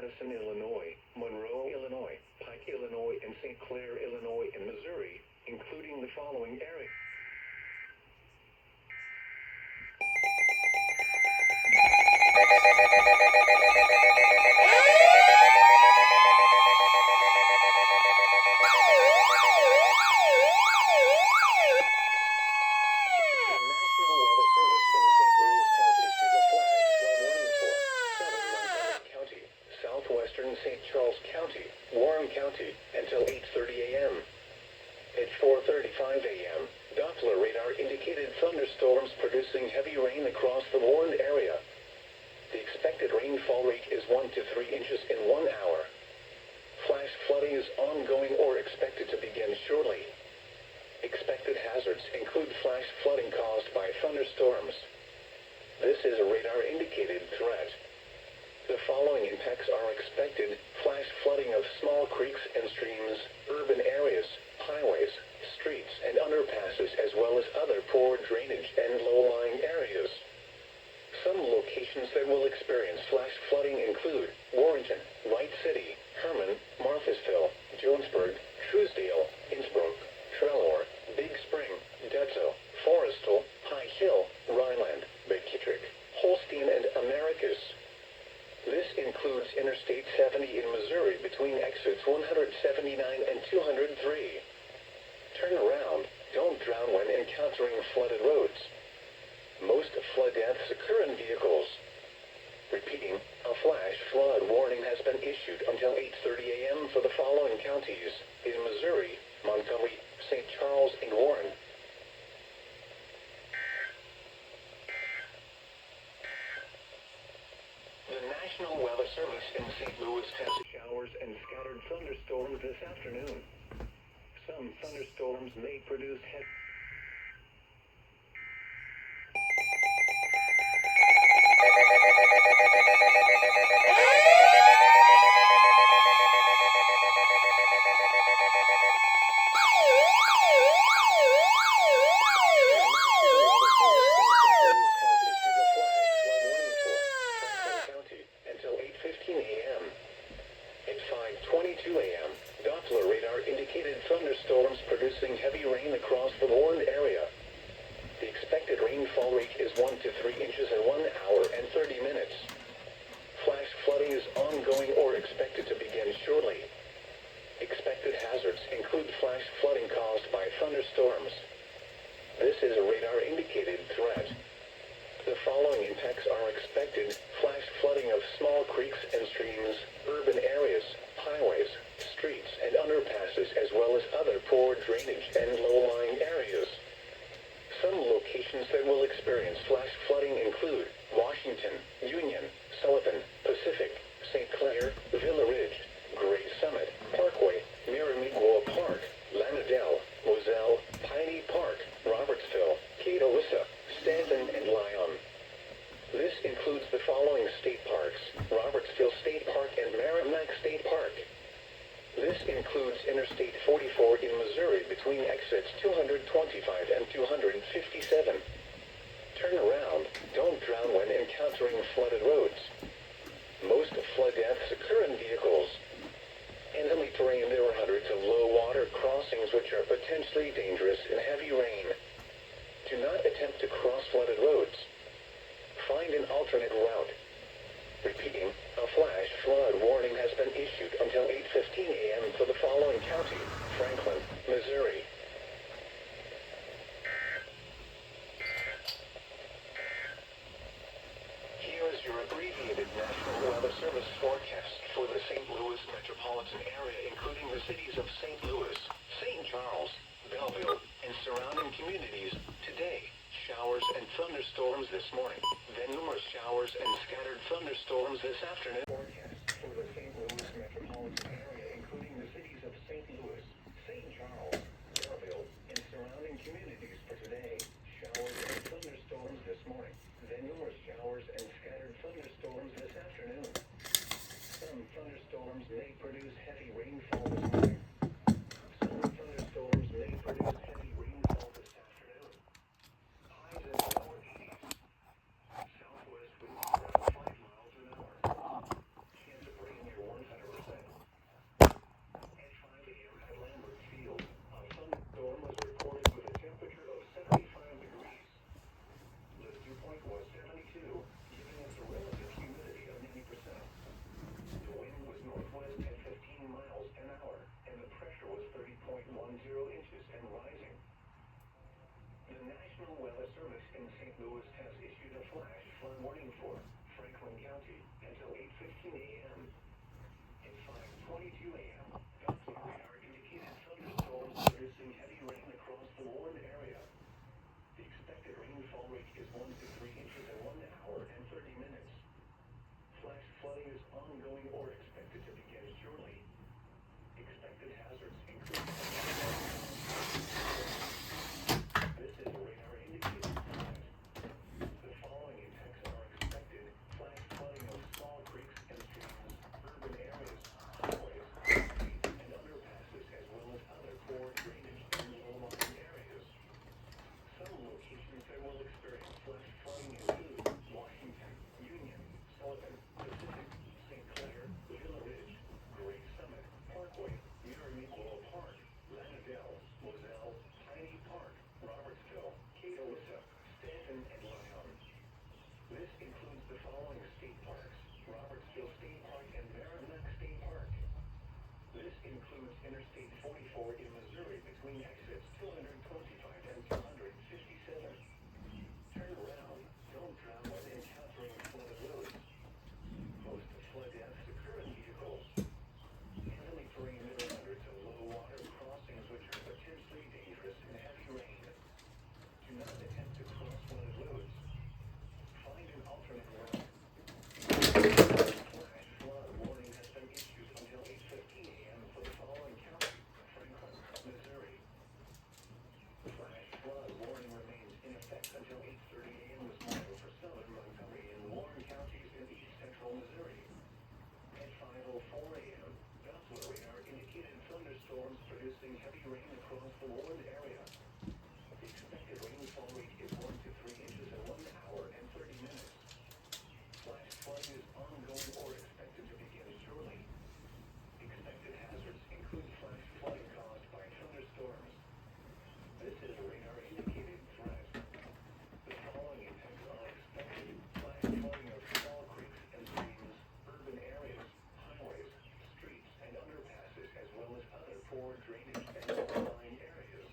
Madison, Illinois, Monroe, Illinois, Pike, Illinois, and St. Clair, Illinois, and Missouri, including the following areas. Southwestern St. Charles County, Warren County, until 8:30 a.m. At 4:35 a.m., Doppler radar indicated thunderstorms producing heavy rain across the warned area. The expected rainfall rate is 1 to 3 inches in 1 hour. Flash flooding is ongoing or expected to begin shortly. Expected hazards include flash flooding caused by thunderstorms. This is a radar indicated threat. The following impacts are expected: flash flooding of small creeks and streams, urban areas, highways, streets, and underpasses, as well as other poor drainage and low-lying areas. Some locations that will experience flash flooding include Warrenton, Wright City, Herman, Marthasville, Jonesburg, Truesdale, Innsbrook, Trelor, Big Spring, Detzo, Forestal, High Hill, Rhineland, McKittrick, Holstein, and Americus. This includes Interstate 70 in Missouri between exits 179 and 203. Turn around. Don't drown when encountering flooded roads. Most flood deaths occur in vehicles. Repeating, a flash flood warning has been issued until 8:30 a.m. for the following counties in Missouri: Montgomery, St. Charles, and Warren. The National Weather Service in St. Louis has showers and scattered thunderstorms this afternoon. Some thunderstorms may produce heavy until 8:15 a.m. At 5:22 a.m., Doppler radar indicated thunderstorms producing heavy rain across the warned area. The expected rainfall rate is 1 to 3 inches in 1 hour and 30 minutes. Flash flooding is ongoing or expected to begin shortly. Expected hazards include flash flooding caused by thunderstorms. This is a radar indicated threat. The following impacts are expected: flash flooding of small creeks and streams, urban areas, highways, streets, and underpasses, as well as other poor drainage and low-lying areas. Some locations that will experience flash flooding include Washington, Union, Sullivan, Pacific, St. Clair, Villa Ridge, Gray Summit, Parkway, Miramigoa Park, Lanadell, Moselle, Piney Park, Robertsville, Catawissa, Stanton, and Lyon. This includes the following state parks: Robertsville State Park and Merrimack State Park. This includes Interstate 44 in Missouri between exits 225 and 257. Turn around. Don't drown when encountering flooded roads. Most flood deaths occur in vehicles. In hilly terrain, there are hundreds of low-water crossings which are potentially dangerous in heavy rain. Do not attempt to cross flooded roads. Find an alternate route. Repeating, a flash flood warning has been issued until 8:15 a.m. for the following county: Franklin, Missouri. Here is your abbreviated National Weather Service forecast for the St. Louis metropolitan area, including the cities of St. Louis, St. Charles, Belleville, and surrounding communities. Today, showers and thunderstorms this morning, then numerous showers and scattered thunderstorms this afternoon. Forecast for the St. Louis metropolitan area, including the cities of St. Louis, St. Charles, Belleville, and surrounding communities for today. Showers and thunderstorms this morning, then numerous showers and scattered thunderstorms this afternoon. Some thunderstorms may produce heavy rainfall this morning. Some thunderstorms may produce heavy rainfall this afternoon. Highs in the lower 80s. Southwest winds around 5 miles an hour. Chance of rain near warning for Franklin County until 8:15 a.m. At 5:22 a.m., Doppler radar indicated thunderstorms producing heavy rain across the Warren area. The expected rainfall rate is 1 to 3 inches in 1 hour and 30 minutes. Flash flooding is ongoing or expected to begin shortly. Expected hazards include this is a radar indicated threat. The following effects are expected: flash flooding of small creeks and streams, urban areas, highways, streets, and underpasses, as well as other poor drainage and low-lying areas. Some locations that will experience flash flooding include Washington, Union, Sullivan, Pacific, St. Clair, Villa Ridge, Great Summit, Parkway, Miramico Park, Lanadell, Moselle, Piney Park, Robertsville, Catawissa, Stanton, and Lyon. This includes the following state parks: Robertsville State Park and Merrimack State Park. This includes Interstate 44 in Missouri between exits 225 and 257. Turn around, don't drown when encountering flooded roads. Most flood deaths occur in vehicles. Heavily terrain middle under to low water crossings, which are potentially dangerous in heavy rain. Do not attempt to cross flooded roads. Find an alternate route. Flash flood warning has been issued until 8:15 a.m. for the following county: Franklin, Missouri. Flash flood warning remains in effect until 8:30 a.m. this morning for southern Montgomery and Warren counties in east central Missouri. At 5:04 a.m., Doppler radar indicated thunderstorms producing heavy rain across the Warren area. The expected rainfall rate is 1 to 3 inches in 1 hour and 30 minutes. Flash flooding is ongoing or expected to begin shortly. Expected hazards include flash flooding caused by thunderstorms. This is a radar indicated threat. The following effects are expected: flash flooding of small creeks and streams, urban areas, highways, streets, and underpasses, as well as other poor drainage and low-lying areas.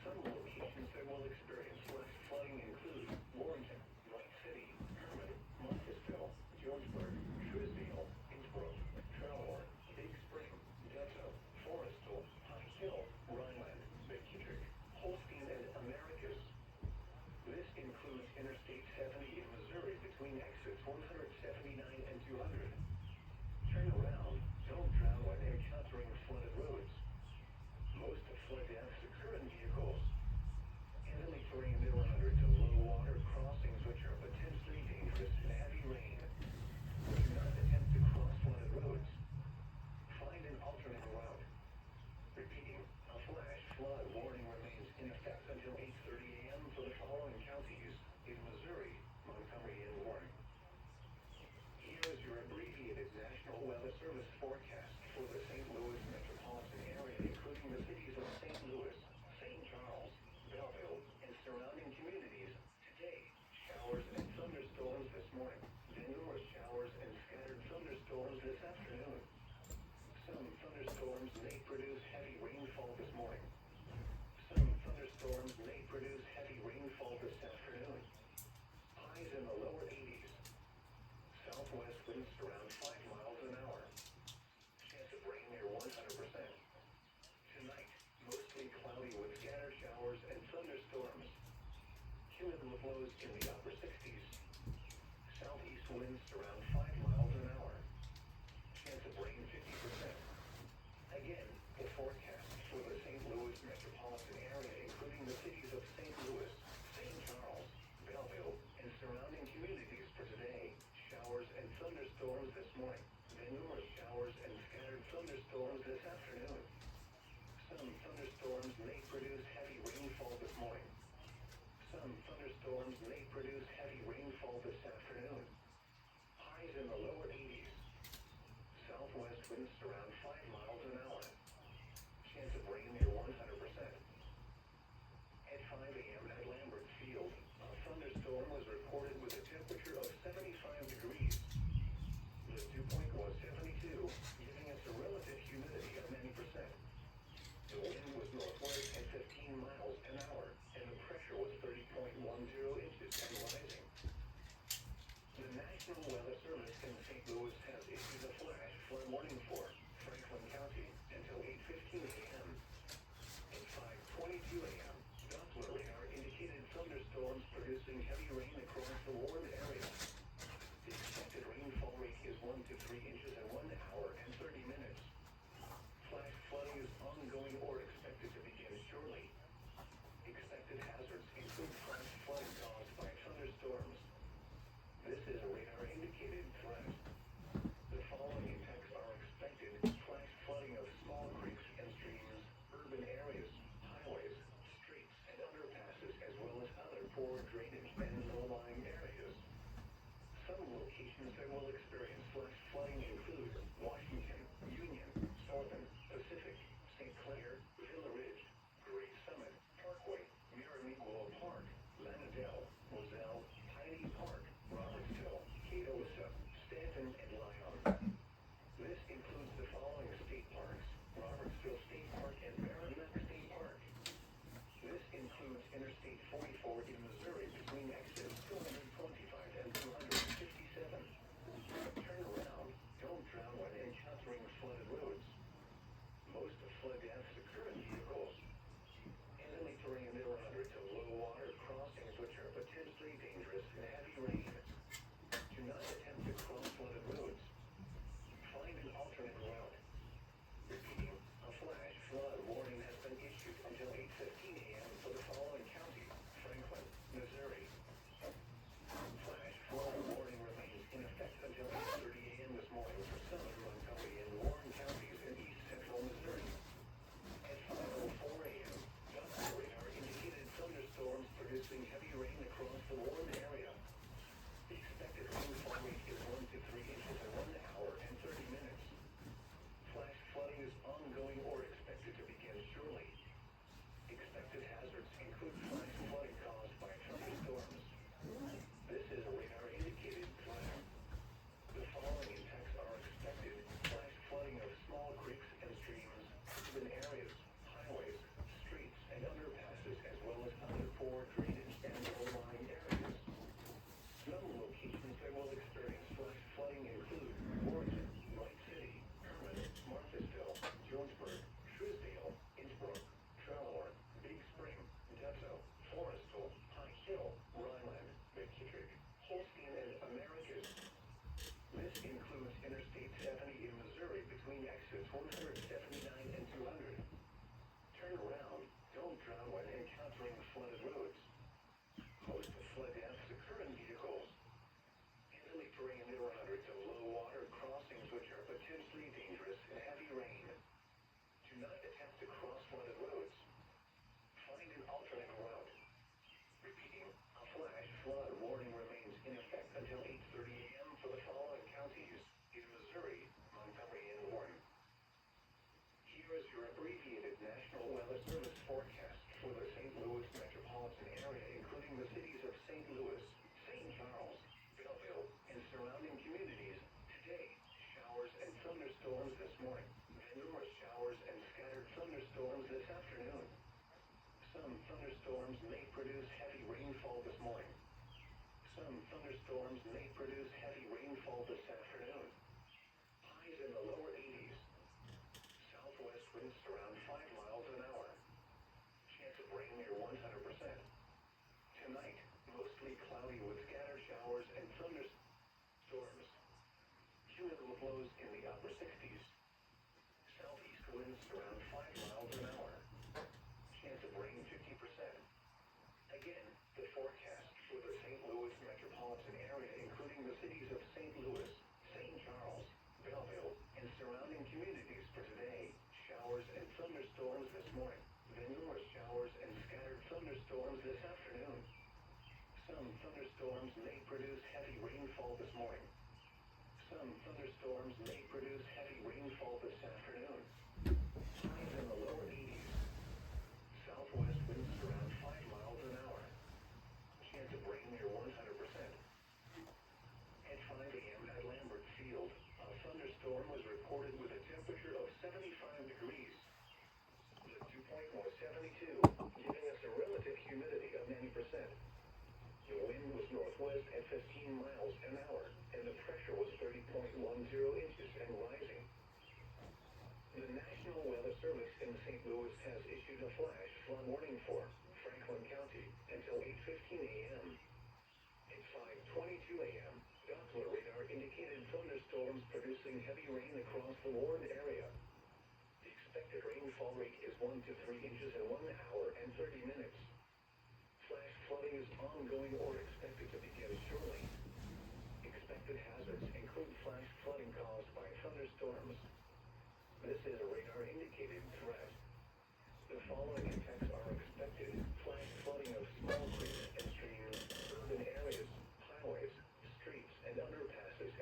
Some locations that will experience flash flooding include Warrenton, Wright City, Herman, Montisville, Georgesburg, Trisdale, Innsbrook, Trelor, Big Spring, Deso, Forestville, Pine Hill, Rhineland, McKittrick, Holstein, and Americus. This includes Interstate 70 in Missouri between exits 179 and 200. Turn around, don't drown when encountering flooded roads. Most flood deaths occur in vehicles. Heavily terrain middle under to low water crossings, which are potentially dangerous in heavy rain. Do not attempt to cross flooded roads. Find an alternate route. Repeating, a flash flood warning remains in effect until 8:30 a.m. for the following counties in Missouri, Montgomery, and Warren. Here is your abbreviated National Weather Service forecast for the St. Louis metropolitan area, including the cities of St. Louis, St. Charles, Belleville, and surrounding communities. Today, showers and thunderstorms this morning. Then numerous showers and scattered thunderstorms this afternoon. Some thunderstorms may produce heavy rainfall this morning. Some thunderstorms may produce heavy rainfall this afternoon. Highs in the lower 80s. Southwest winds around 5 miles an hour. Chance of rain near 100%. Tonight, mostly cloudy with scattered showers and thunderstorms. Cumulative lows in the upper 60s. Southeast winds around 5 miles an hour. Chance of rain 50%. Again, the forecast for the St. Louis metropolitan area, including the cities of St. Louis, St. Charles, Belleville, and surrounding communities for today. Showers and thunderstorms this morning. Then numerous showers and scattered thunderstorms this afternoon. Some thunderstorms may produce heavy rainfall this morning. Some thunderstorms may produce heavy rainfall this afternoon. Highs in the low locations that will experience flash flooding include Washington, Union, Sullivan, Pacific, St. Clair, Villa Ridge, Great Summit, Parkway, Miramiqua Park, Lanadell, Moselle, Piney Park, Robertsville, Kadosa, Stanton, and Lyon. This includes the following state parks: Robertsville State Park and Merrimack State Park. This includes Interstate 44 in Missouri between exits 225 and 257. Turn around, don't drown when encountering flooded roads. Most flood deaths occur in vehicles. Heavily terrain near 100 to low water crossings which are potentially dangerous in heavy rain. Do not attempt to cross flooded roads. Find an alternate route. Repeating, a flash flood warning has been issued until 8:15 a.m. for the following county: Franklin, Missouri. Flash flood warning remains in effect until 8:30 a.m. this morning for Summit, Montgomery, and Warren counties in east central Missouri. At 5:04 a.m., Doppler radar indicated thunderstorms producing heavy rain across the Warren area. The expected rainfall rate is 1 to 3 inches in 1 hour and 30 minutes. Flash flooding is ongoing or expected to begin shortly. Expected hazards include flash flooding caused by thunderstorms. This is a radar-indicated threat. The following impacts are expected: flash flooding of small creeks and streams, urban areas, highways, streets, and underpasses, as well as other poor drainage and low-lying areas. Some locations that will experience flash flooding include Warrenton, Wright City, Herman, Marthasville, Jonesburg, Truesdale, Innsbrook, Trelawney, Big Spring, Depot, Forestville, Pine Hill, Rhineland, McKittrick, Holstein, and Americus. This includes Interstate 70 in Missouri between exits 179 and 200. Turn around, don't drown when encountering flooded roads. Most flood deaths occur in vehicles. Heavily terrain near 100 to low water crossings which are potentially dangerous in heavy rain. Do not attempt to cross flooded roads. Find an alternate route. Repeating, a flash flood warning remains in effect until 8:30 a.m. for the following counties in Missouri, Montgomery, and Warren. Here is your abbreviated National Weather Service forecast for the St. Louis metropolitan area, including the cities of St. Louis, St. Charles, Belleville, and surrounding communities. Today, showers and thunderstorms this morning, and numerous showers and scattered thunderstorms this afternoon. Some thunderstorms may produce heavy rainfall this morning. Some thunderstorms may produce heavy rainfall this afternoon. Highs in the lower 80s. Southwest winds around 5 miles an hour. Chance of rain near 100%. Tonight, mostly cloudy with scattered showers and thunderstorms. Humidity flows in the upper 60s. Southeast winds around 5 miles an hour. Chance of rain 50%. Again, the forecast for the St. Louis metropolitan area, including the cities of St. Louis, St. Charles, Belleville, and surrounding communities for today: showers and thunderstorms this morning, then numerous showers and scattered thunderstorms this afternoon. Some thunderstorms may produce heavy rainfall this morning. Some thunderstorms may produce heavy rainfall this afternoon. Highs in the lower 80s. Southwest winds around 5 miles an hour. Chance of rain near 100%. At 5 a.m. at Lambert Field, a thunderstorm was reported with a temperature of 75 degrees. The dew point was 72, giving us a relative humidity of 90%. The wind was northwest at 15 miles an hour, and the pressure was 30.10 inches and rising. The National Weather Service in St. Louis has issued a flash flood warning for Franklin County until 8:15 a.m. At 5:22 a.m., Doppler radar indicated thunderstorms producing heavy rain across the Warren area. The expected rainfall rate is 1 to 3 inches in 1 hour and 30 minutes. Flash flooding is ongoing or expected to begin shortly. Expected hazards include flash flooding caused by thunderstorms. This is a radar-indicated threat. The following impacts are expected: flash flooding of small creeks and streams, urban areas, highways, streets, and underpasses,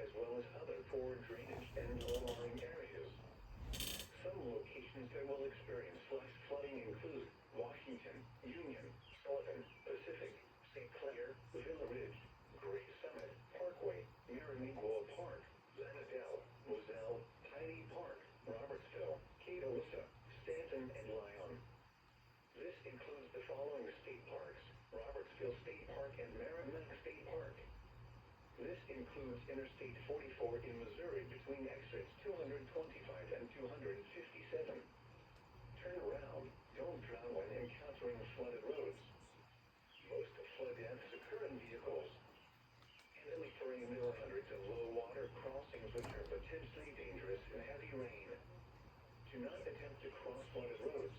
includes Interstate 44 in Missouri between exits 225 and 257. Turn around. Don't drown when encountering flooded roads. Most flood deaths occur in vehicles. Heavily terrain, there are hundreds of low water crossings which are potentially dangerous in heavy rain. Do not attempt to cross flooded roads.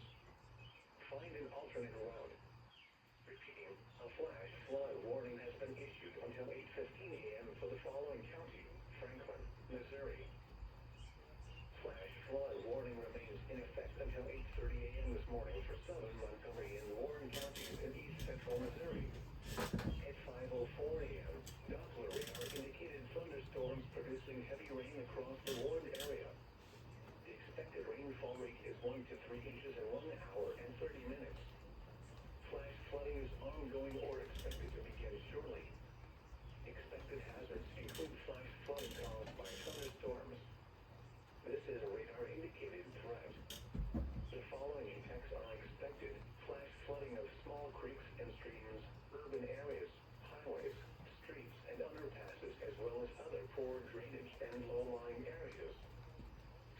Find an alternate route. Repeating, a flash flood warning has been issued until 8:15 a.m. for the following county: Franklin, Missouri. Flash flood warning remains in effect until 8:30 a.m. this morning for southern Montgomery and Warren counties in east central Missouri. At 5:04 a.m., Doppler radar indicated thunderstorms producing heavy rain across the warned area. The expected rainfall rate is 1 to 3 inches in 1 hour and 30 minutes. Flash flooding is ongoing or expected to begin shortly. Expected hazards include flash flooding caused by thunderstorms. This is a radar-indicated threat. The following impacts are expected: flash flooding of small creeks and streams, urban areas, highways, streets, and underpasses, as well as other poor drainage and low-lying areas.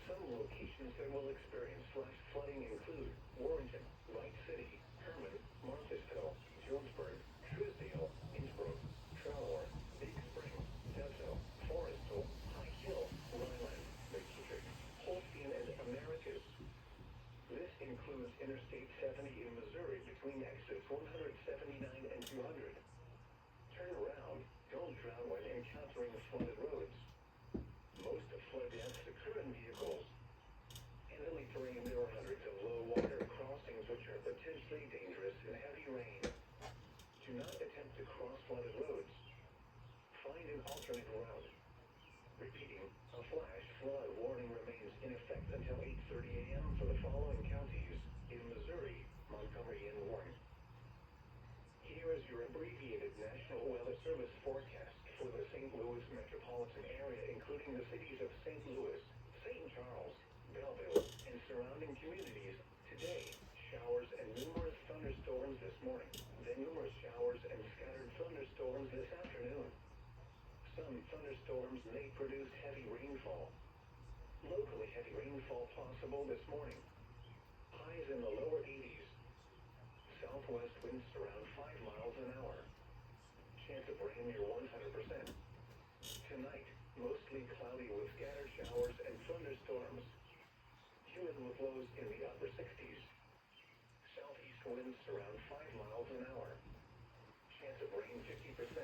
Some locations that will experience flash flooding include Warrenton, Wright City, Herman, Marthasville, Jonesburg, Truesdale, Innsbrook, Trelaware, Big Spring, Delta, Forestville, High Hill, Ryland, McKittrick, Holstein, and Americus. This includes Interstate 70 in Missouri between exits 179 and 200. Turn around. Don't drown when encountering flooded roads. Most flood deaths occur in vehicles. In hilly terrain, there are hundreds of low water crossings which are potentially dangerous in heavy rain. Do not attempt to cross flooded roads. Find an alternate route. Repeating, a flash flood warning remains in effect until 8:30 a.m. for the following counties in Missouri, Montgomery, and Warren. Here is your abbreviated National Weather Service forecast for the St. Louis metropolitan area, including the cities of St. Louis, St. Charles, Belleville, and surrounding communities. Today, showers and numerous thunderstorms this morning, then numerous showers and scattered thunderstorms this afternoon. Some thunderstorms may produce heavy rainfall. Locally heavy rainfall possible this morning. Highs in the lower 80s. Southwest winds around 5 miles an hour. Chance of rain near 100%. Tonight, mostly cloudy with scattered showers and thunderstorms. Humid with lows in the upper 60s. Southeast winds around 5 miles an hour. Chance of rain 50%.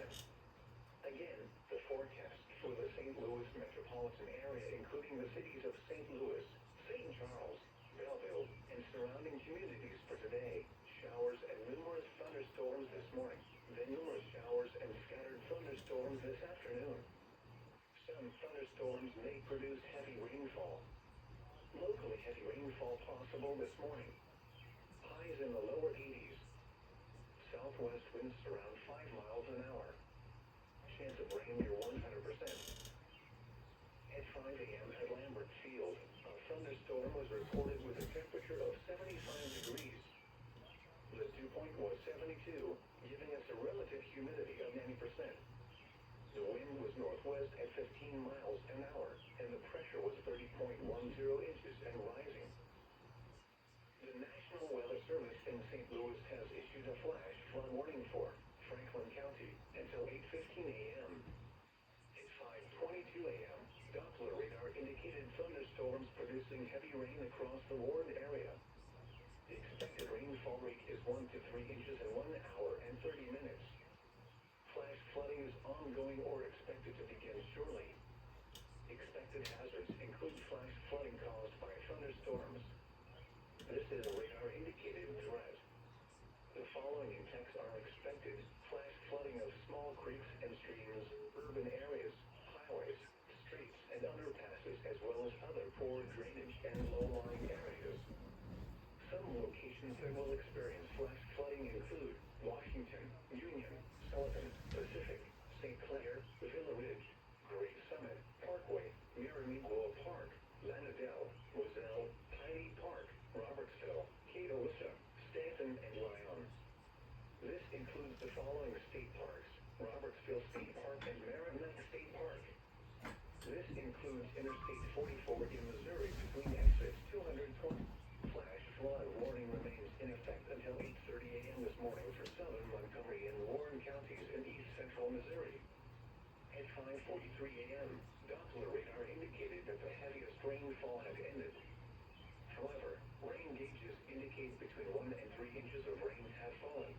Again, the forecast for the St. Louis metropolitan area, including the cities of St. Louis, St. Charles, Belleville, and surrounding communities for today. Showers and numerous thunderstorms this morning, then numerous showers and scattered thunderstorms this afternoon. Some thunderstorms may produce heavy rainfall. Locally heavy rainfall possible this morning. Highs in the lower 80s. Southwest winds around 5 miles an hour. Chance of rain near 100%. At 5 a.m. at Lambert Field, a thunderstorm was reported with a temperature of 75 degrees. The dew point was 72, giving us a relative humidity of 90%. The wind was northwest at 15 miles an hour, and the pressure was 30.10 inches and rising. The National Weather Service in St. Louis has issued a flash flood warning for Franklin County until 8:15 a.m. At 5:22 a.m., Doppler radar indicated thunderstorms producing heavy rain across the warned area. The expected rainfall rate is 1 to 3 inches in 1 hour and 30 minutes. Flash flooding is ongoing or expected to begin shortly. Expected hazards include flash flooding caused by thunderstorms. This is a radar-indicated threat. The following impacts are expected: flash flooding of small creeks and streams, urban areas, highways, streets, and underpasses, as well as other poor drainage and low-lying areas. Some locations that will experience flash flooding include Washington, Union, Sullivan, Pacific, St. Clair, Villa Ridge, Great Summit, Parkway, Miramico Park, Leonard includes Interstate 44 in Missouri between exits 220. Flash flood warning remains in effect until 8:30 a.m. this morning for southern Montgomery and Warren counties in east central Missouri. At 5:43 a.m., Doppler radar indicated that the heaviest rainfall had ended. However, rain gauges indicate between 1 and 3 inches of rain have fallen.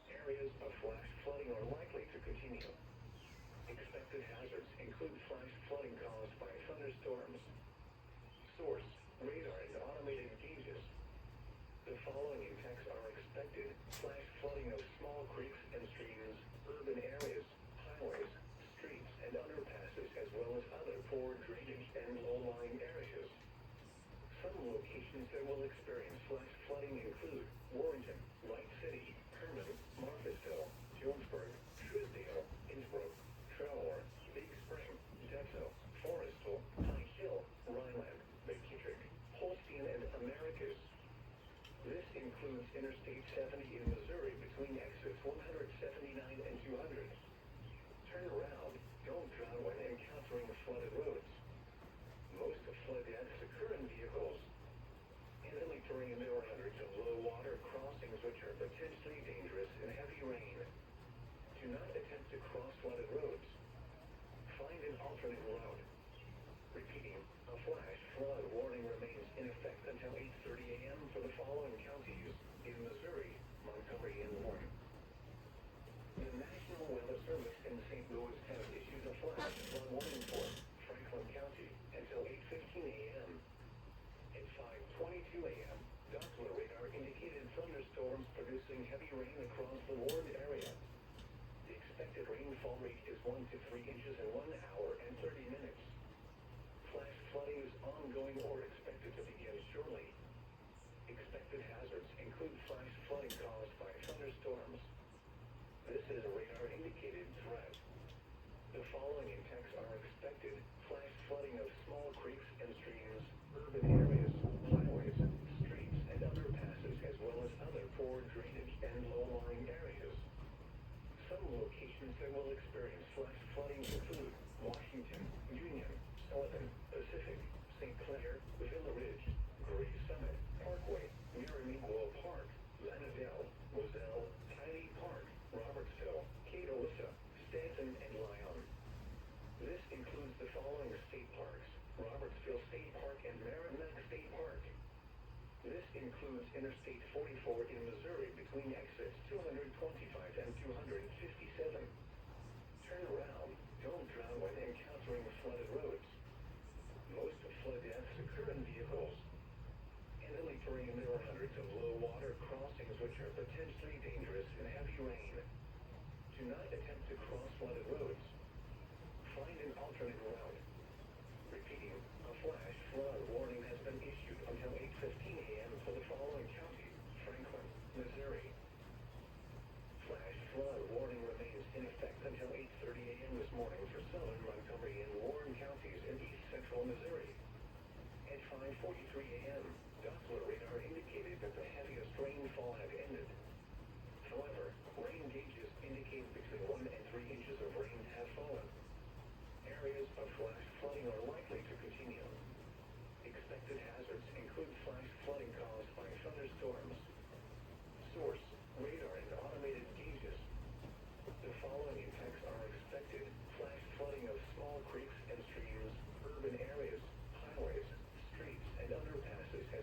Areas of flash flooding are likely to continue. Expected hazards include flash flooding caused by thunderstorms. Source: radar and automated gauges. The following impacts are expected: flash flooding of small creeks and streams, urban areas, highways, streets, and underpasses, as well as other poor drainage and low-lying areas. Some locations that will experience flash flooding include Warrenton, Light City, Herman, Marcusville, Jonesburg, Truesdale, Innsbrook, Trelor, Big Spring, Detso, Forestville, Pine Hill, Rhineland, McKittrick, Holstein, and Americus. This includes Interstate 70 in Missouri between exits 179 and 200. Turn around, don't drown when encountering flooded roads. Most of flood deaths occur in vehicles. In hilly terrain, there are hundreds of low water crossings which are potentially dangerous in heavy rain. Do not attempt to cross flooded roads. Find an alternate route. Repeating, a flash flood warning remains in effect until 8:30 a.m. for the following counties in Missouri, Montgomery, and Warren. The National Weather Service in St. Louis has issued a flash flood warning for Franklin County until 8:15 a.m. At 5:22 a.m., Doppler radar indicated thunderstorms producing heavy rain across the warned area. The expected rainfall rate is 1 to 3 inches in 1 hour and 30 minutes. Flash flooding is ongoing or expected to begin shortly. Expected hazards include flash flooding caused by thunderstorms. This is a radar-indicated threat. The following impacts are expected: flash flooding of small creeks and streams, urban areas, highways, streets, and underpasses, as well as other poor drainage and low-lying areas. Some locations that will experience flash flooding include Washington, Union, Sullivan, Pacific, St. Clair, Villa Ridge, Gray Summit, Parkway, Miramico Park, Lanadell, Moselle, Tiny Park, Robertsville, Catawissa, Stanton, and Lyon. This includes the following state parks: Robertsville State Park and Merrimack State Park. This includes Interstate 44 in Missouri between exits 225 and 257. Turn around, don't drown when encountering flooded roads. Most of flood deaths occur in vehicles. In hilly terrain, there are hundreds of low water crossings which are potentially dangerous in heavy rain. Do not attempt to cross flooded roads. Find an alternate route. Repeating, a flash flood warning has been issued until 8:15 a.m. for the following counties: Franklin, Missouri. Flash flood warning remains in effect until 8:30 a.m. this morning for southern Montgomery and Warren counties in east central Missouri. At 5:43 a.m., Doppler radar indicated that the heaviest rainfall had ended. However, rain gauges indicate between 1 and 3 inches of rain have fallen. Areas of flash flooding are likely to continue. Expected hazards include flash flooding caused by thunderstorms. Source: radar and automated gauges. The following impacts are expected: flash flooding of small creeks and streams, urban areas, highways, streets, and underpasses, as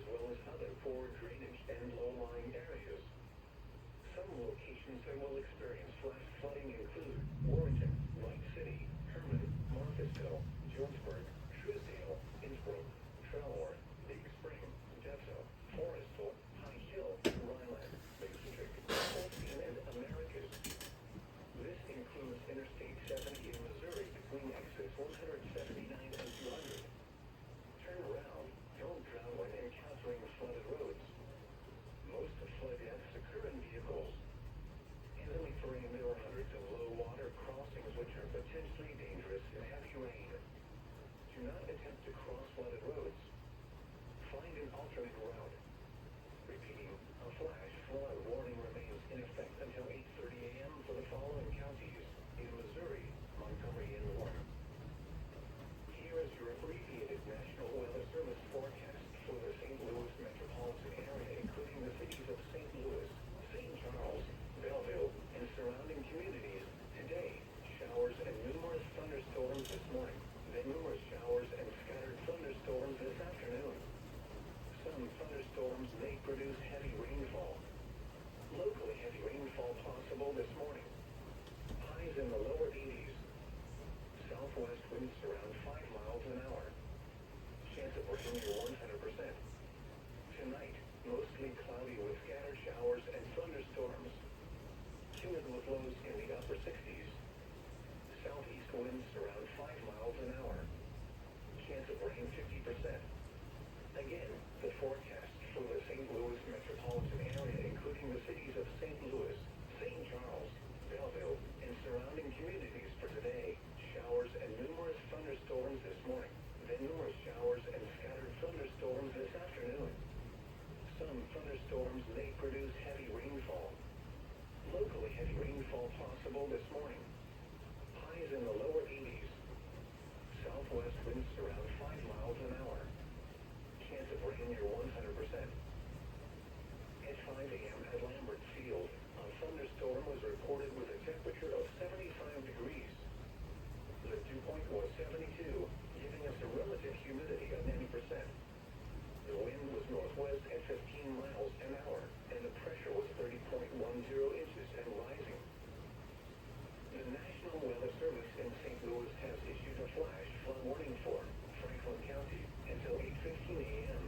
National Weather Service in St. Louis has issued a flash flood warning for Franklin County until 8:15 a.m.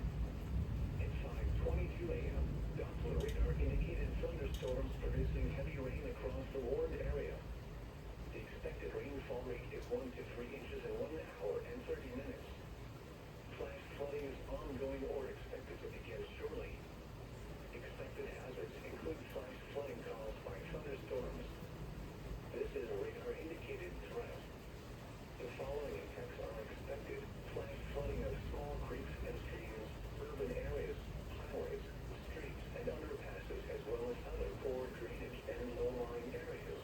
At 5:22 a.m., Doppler radar indicated thunderstorms producing heavy rain across the warned area. The expected rainfall rate is 1 to 3 inches in 1 hour and 30 minutes. Flash flooding is ongoing or expected to begin shortly. Expected hazards include flash flooding caused by thunderstorms. This is a radar indicated threat. The following effects are expected: flash flooding of small creeks and streams, urban areas, highways, streets, and underpasses, as well as other poor drainage and low-lying areas.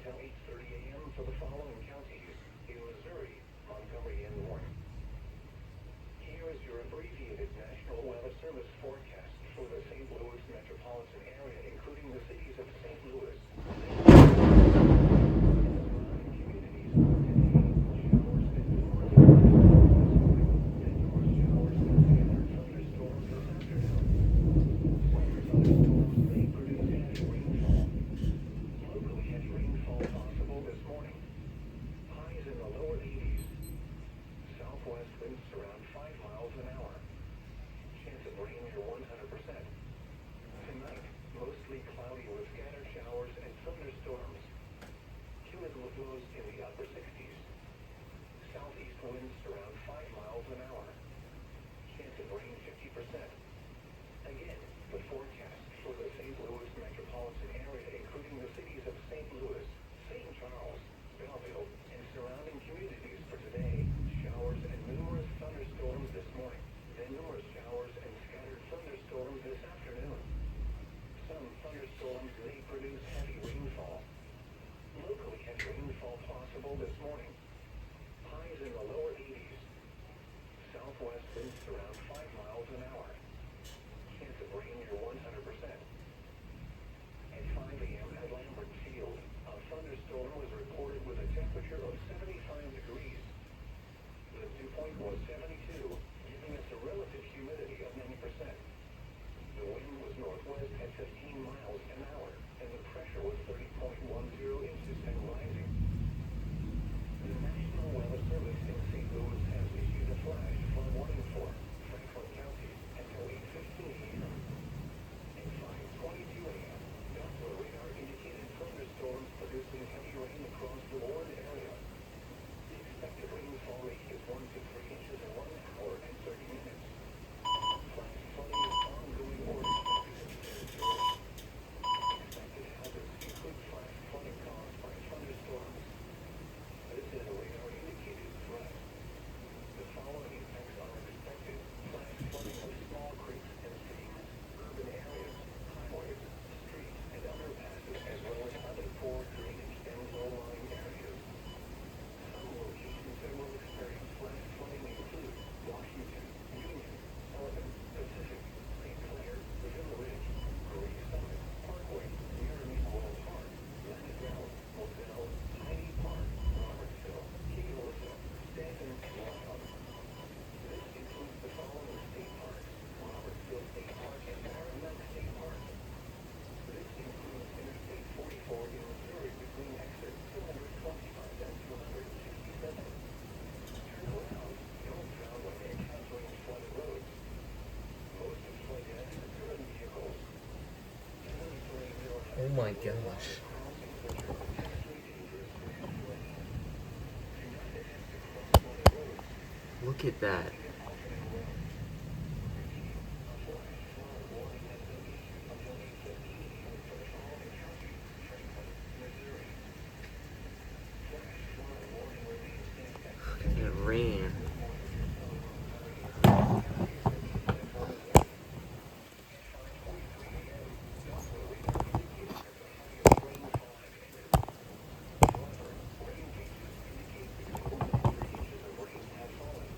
until 8:30 a.m. for the following counties in Missouri, Montgomery, and Warren. Here is your abbreviated National Weather Service forecast for the St. Louis metropolitan area, including the cities of St. Louis, southwest winds around 5 miles an hour. Chance of rain near 100%. Tonight, mostly cloudy with scattered showers and thunderstorms. Humidity lows in the upper 60s. Southeast winds around 5 miles an hour. Chance of rain 50%. Again, the forecast for the St. Louis metropolitan area, including the cities of St. Louis, St. Charles, Belleville, and surrounding communities for today. Showers and numerous thunderstorms this morning, then numerous showers and scattered thunderstorms this afternoon. Some thunderstorms may produce heavy rainfall. Locally heavy rainfall possible this morning. Highs in the lower 80s. Southwest winds around 5 miles an hour. Chance of rain near 100%. At 5 a.m. at Lambert Field, a thunderstorm was reported with a temperature of 75 degrees. The dew point was 72, giving us a relative humidity of 90%. The wind was northwest at 15 miles an hour, and the pressure was 30.10 inches and rising. The National Weather Service in St. Louis has issued a flash flood warning for Franklin County until 8:15 a.m. At 5:22 a.m., Doppler radar indicated thunderstorms producing heavy rain across the Warren area. The expected rainfall rate is 1 to 3 inches in 1 hour and 30 minutes. Flash flooding is ongoing or expected in the territory. Expected hazards include flash flooding caused by thunderstorms. This is a radar indicated threat. The following effects are expected: flash flooding of small creeks and streams, urban areas, highways, streets, and underpasses, as well as other poor drainage and low-lying areas. Some locations that will experience flash flooding include Washington, Union, Sullivan, Pacific, St. Clair, Villa Ridge, Gray Summit, Parkway, near Maple Park, Lansdale, Moselle, Heidi Park, Robertsville, Kenosha, Stanton, and Lyle. This includes the following state parks: Robertsville State Park and Merrimack State Park. This includes Interstate 44 in Missouri between exits 225 and 267. Turn around, don't drown when encountering flooded roads. Most of flood exits are in vehicles. Inventory will have Oh my gosh. crossings which are potentially dangerous for pedestrians. Do not attempt to cross flooded roads. Look at that. Take an alternate route. Repeat, a flash flood warning has been issued until 8:15 a.m. for the following counties: Franklin, Missouri. Flash flood warning remains in effect Look at that rain. this morning. Other counties in the central Missouri. At 5:43 a.m., Doppler radar indicated that the heaviest rainfall had ended. However, rain gauges indicate between 1 and 3 inches of rain have fallen.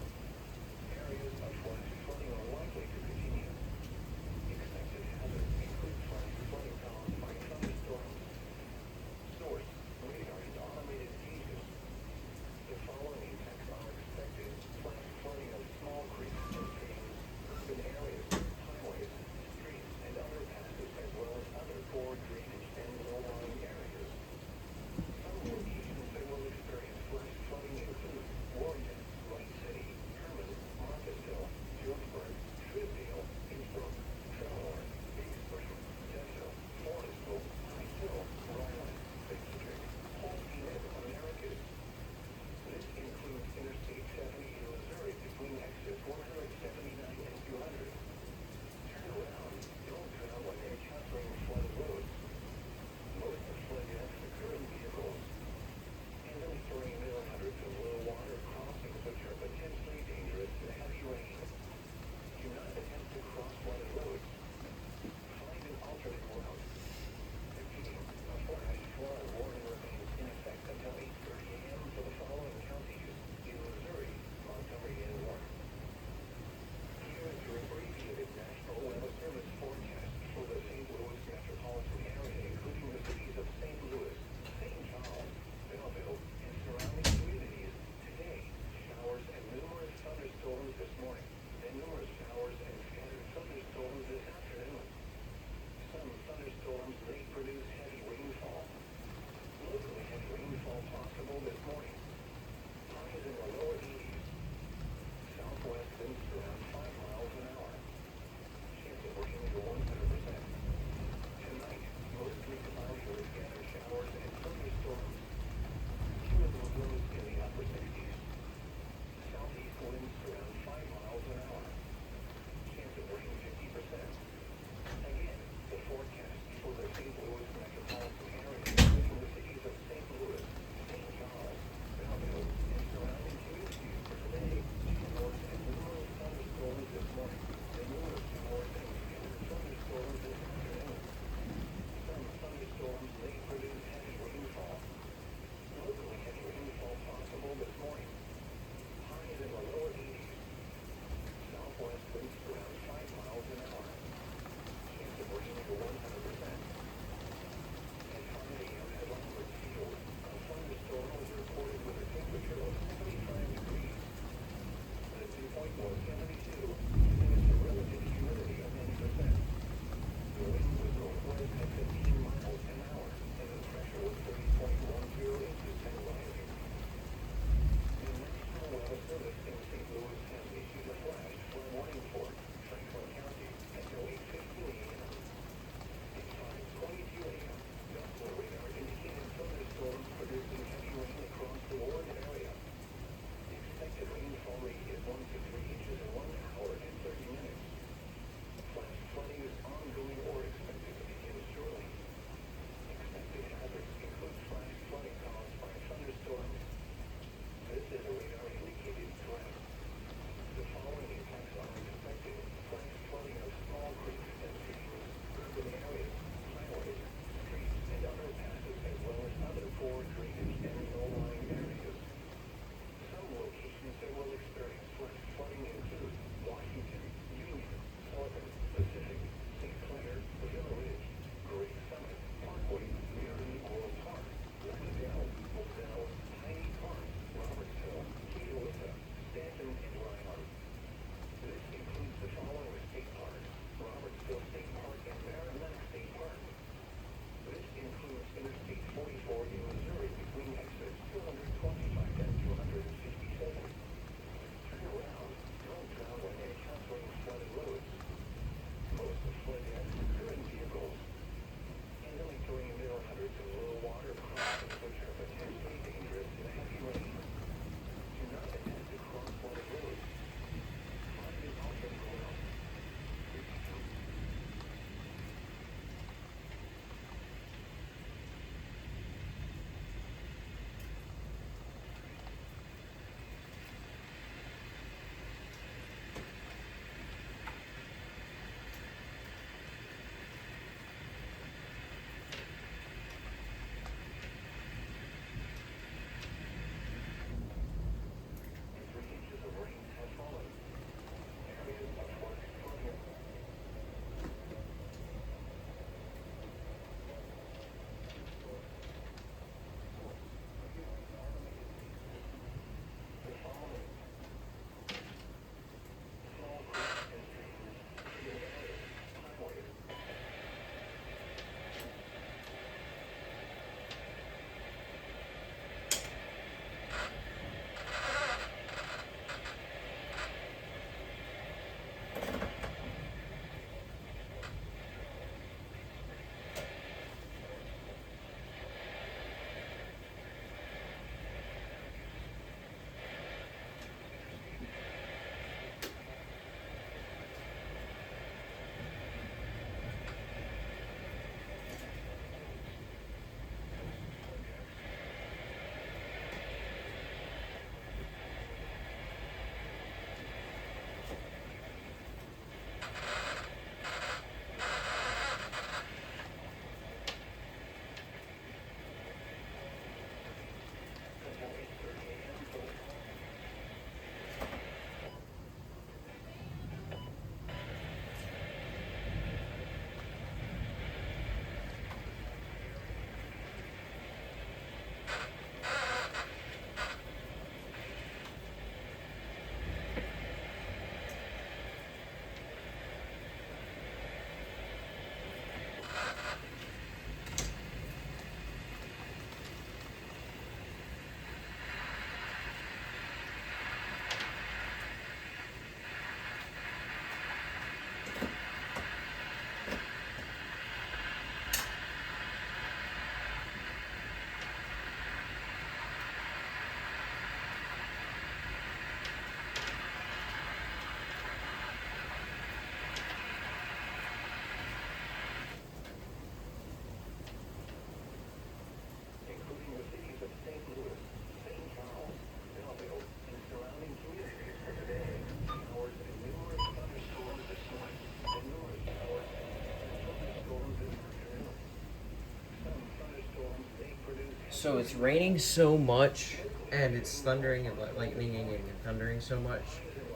So it's raining so much, and it's thundering and lightninging and thundering so much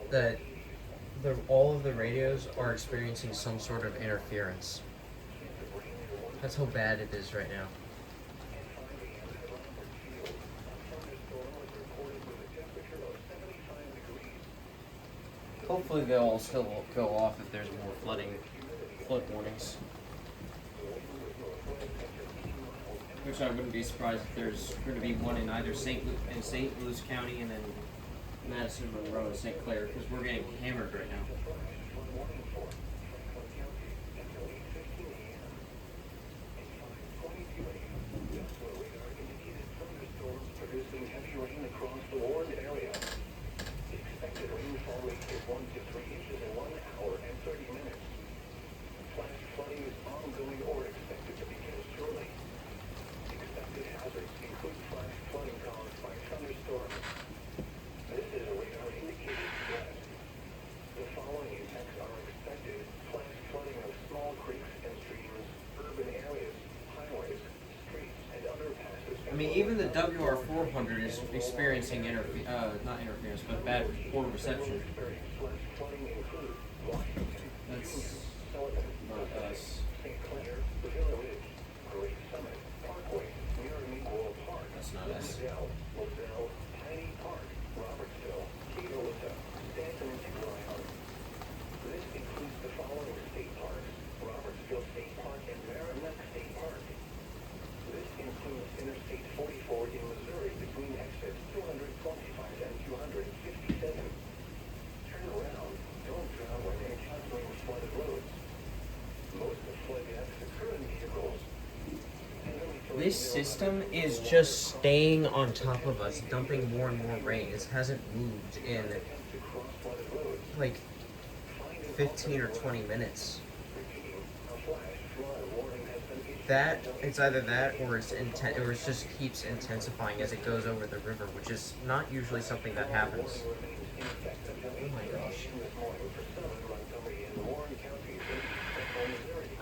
that all of the radios are experiencing some sort of interference. That's how bad it is right now. Hopefully they'll all still go off if there's more flood warnings. Which I wouldn't be surprised if there's going to be one in either St. Louis County and then Madison, Monroe, and St. Clair, because we're getting hammered right now. Producing heavy rain across the Warren area. The expected rainfall rate is 1 to 3 inches in 1 hour and 30 minutes. Flash flooding is ongoing or expected to begin shortly. Expected hazards include flash flooding caused by thunderstorms. This is a radar indicated threat. The following effects are expected: flash flooding of small creeks and streams, urban areas, highways, streets, and underpasses. I mean, even the WR400 is experiencing not interference, but bad poor reception. That's not us. St. Clair, Villa Ridge, Great Summit, Parkway, Mirror World Park, That's not us. Moselle, Piney Park, Robertsville, Keylota, Stanton, and Ryan. This includes the following state parks: Robertsville State Park and Merrimack State Park. This includes Interstate 44 in Missouri between exits 225 and 257. Turn around. Don't drown when encountering flooded roads. Most of flood deaths occur in vehicles. This system is just staying on top of us, dumping more and more rain. It hasn't moved in like 15 or 20 minutes. That it's either that or or it just keeps intensifying as it goes over the river, which is not usually something that happens. Oh my gosh.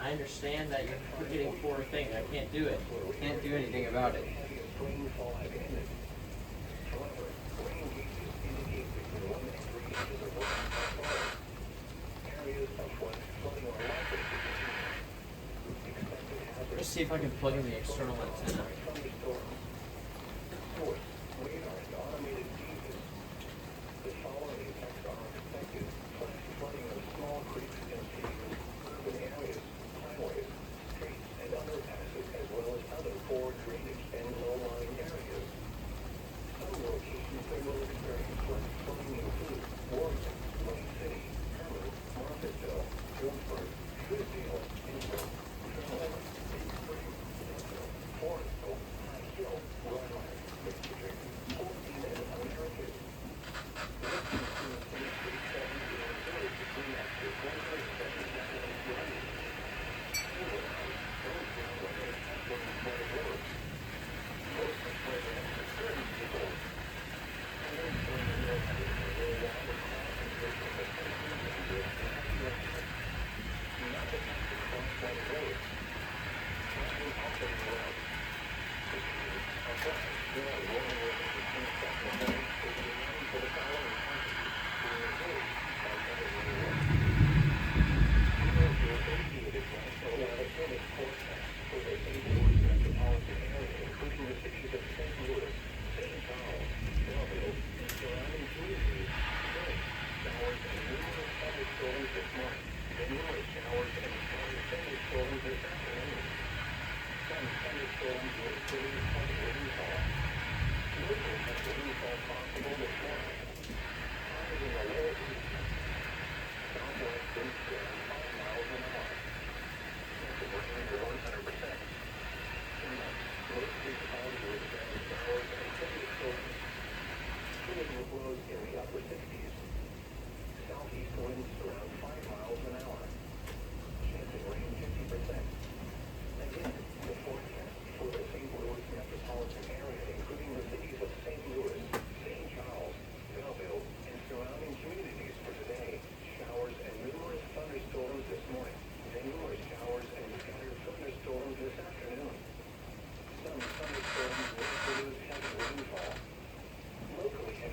I understand that you're getting poor thing. I can't do it. Can't do anything about it. Let's see if I can plug in the external antenna.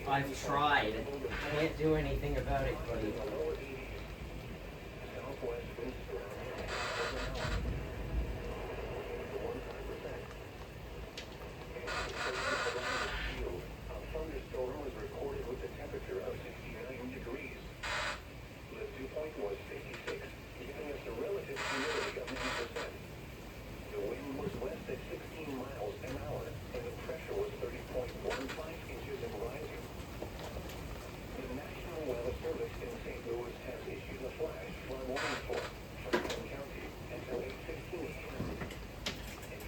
I've tried. Can't do anything about it, buddy. Thunderstorm was recorded with a temperature of 69 degrees. The dew point was 56, giving us a relative humidity of 90%. The wind was west at 16 miles an hour, and the pressure was 30.15 inches and rising. The National Weather Service in St. Louis has issued a flash flood warning for Franklin County until 8:15 a.m. At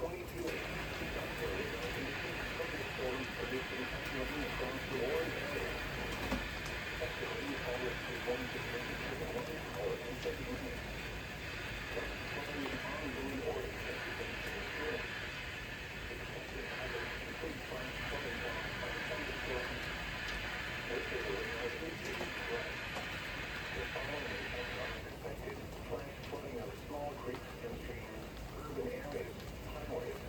5:22 a.m., thunderstorms producing heavy rain across the Warren area. Expected rainfall is 1 to 3 inches in 1 hour and 30 minutes. Following the ongoing orientation storm. Expected hazards include flash flooding caused by thunderstorms. With the radar indicated threat. The following effects are expected: flash flooding of small creeks and streams, urban areas, highways,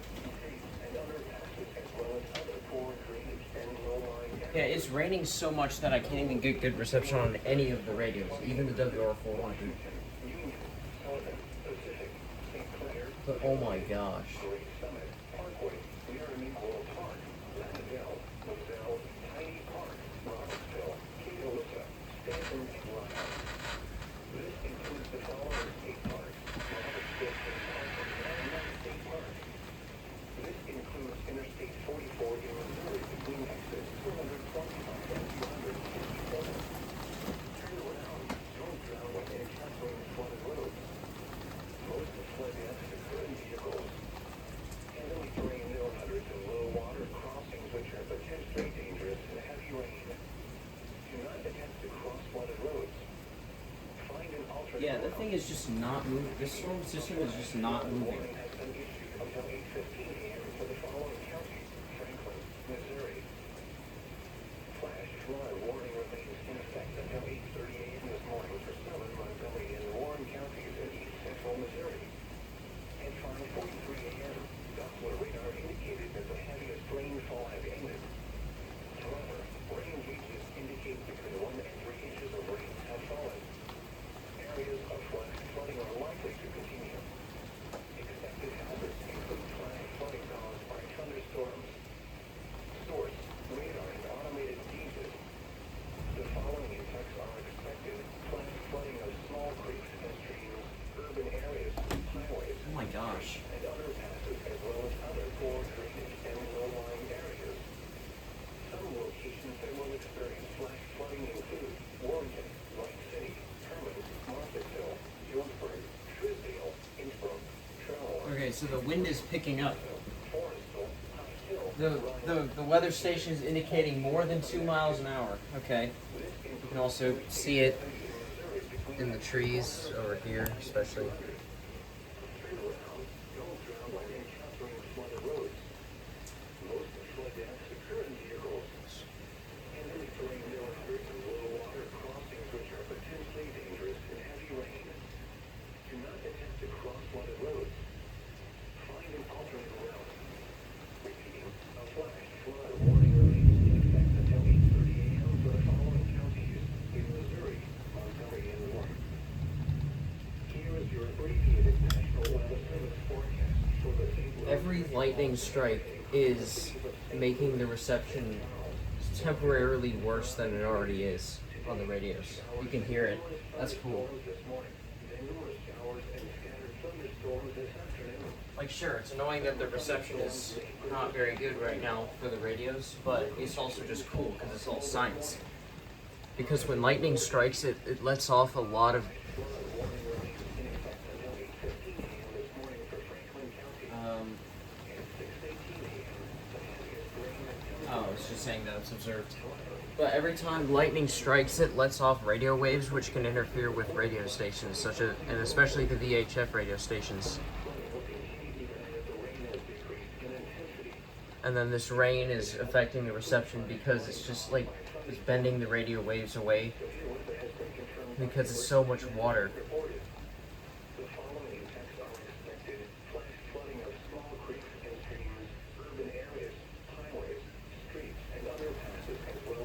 streets, and other passes, as well as other poor drainage and low-lying areas. Yeah, it's raining so much that I can't even get good reception on any of the radios, even the WR41. Union, Sullivan, Pacific, St. Clair, But oh my gosh. Great Summit, Parkway, Laramie World Park, Lauderdale, Moselle, Tiny Park, Robertsville, Kealissa, Stanton, and Lyle. This includes the following state parks: Robertsville State Park and Lyon State Park. This includes Interstate 44 in Missouri between exits 225 and 257. Turn around, don't drown when encountering flooded roads. Most of flood deaths occur in vehicles. Heavily terrain there are hundreds of low water crossings which are potentially dangerous in heavy rain. Do not attempt to cross flooded roads. Find an alternate Yeah, the route. thing is just not moving. This storm system is just not moving. Warning has been issued until 8:15 a.m. for the following counties: Franklin, Missouri. Flash flood warning remains in effect until 8:30 a.m. this morning for Southern Montgomery and Warren counties in east central Missouri. At 5:43 a.m., Doppler radar indicated that the heaviest rainfall had ended. However, rain gauges indicate between 1 and 3 inches of rain have fallen. Areas of flash flooding are likely to continue. Expected hazards include flash flooding caused by thunderstorms. Source: radar and automated gauges. The following effects are expected: flash flooding of small creeks and streams, urban areas, highways, Oh my gosh. and other passes, as well as other poor drainage and low-lying areas. Some locations that will experience flash flooding include Warrenton, Wright City, Herman, Marthaville, Guilford, Trisdale, Innsbrook, Charlotte, Okay, so the wind is picking up. Forestville, Hill, The weather station is indicating more than 2 miles an hour. Okay. You can also see it in the trees over here, especially. turn around, don't drown when encountering flooded roads. Most flood deaths occur in vehicles. Heavily terrain there are hundreds of low water crossings which are potentially dangerous in heavy rain. Do not attempt to cross flooded roads. Find an alternate route. Repeating, a flash flood warning remains in effect until 8:30 a.m. for the following counties in Missouri, Montgomery, and Warren. Here is your abbreviated National Weather Service forecast for the St. Louis Every lightning strike is making the reception temporarily worse than it already is on the radios. You can hear it. That's cool. this morning. Then numerous showers and scattered thunderstorms this afternoon. Like, sure, it's annoying that the reception is not very good right now for the radios, but it's also just cool because it's all science. Because when lightning strikes, it lets off a lot of oh, it's just saying that it's observed. But every time lightning strikes, it lets off radio waves, which can interfere with radio stations, such as, and especially the VHF radio stations. And then this rain is affecting the reception because it's just like it's bending the radio waves away because it's so much water. The following effects are expected: flash flooding of small creeks and streams, urban areas, highways, streets, and other passes, as well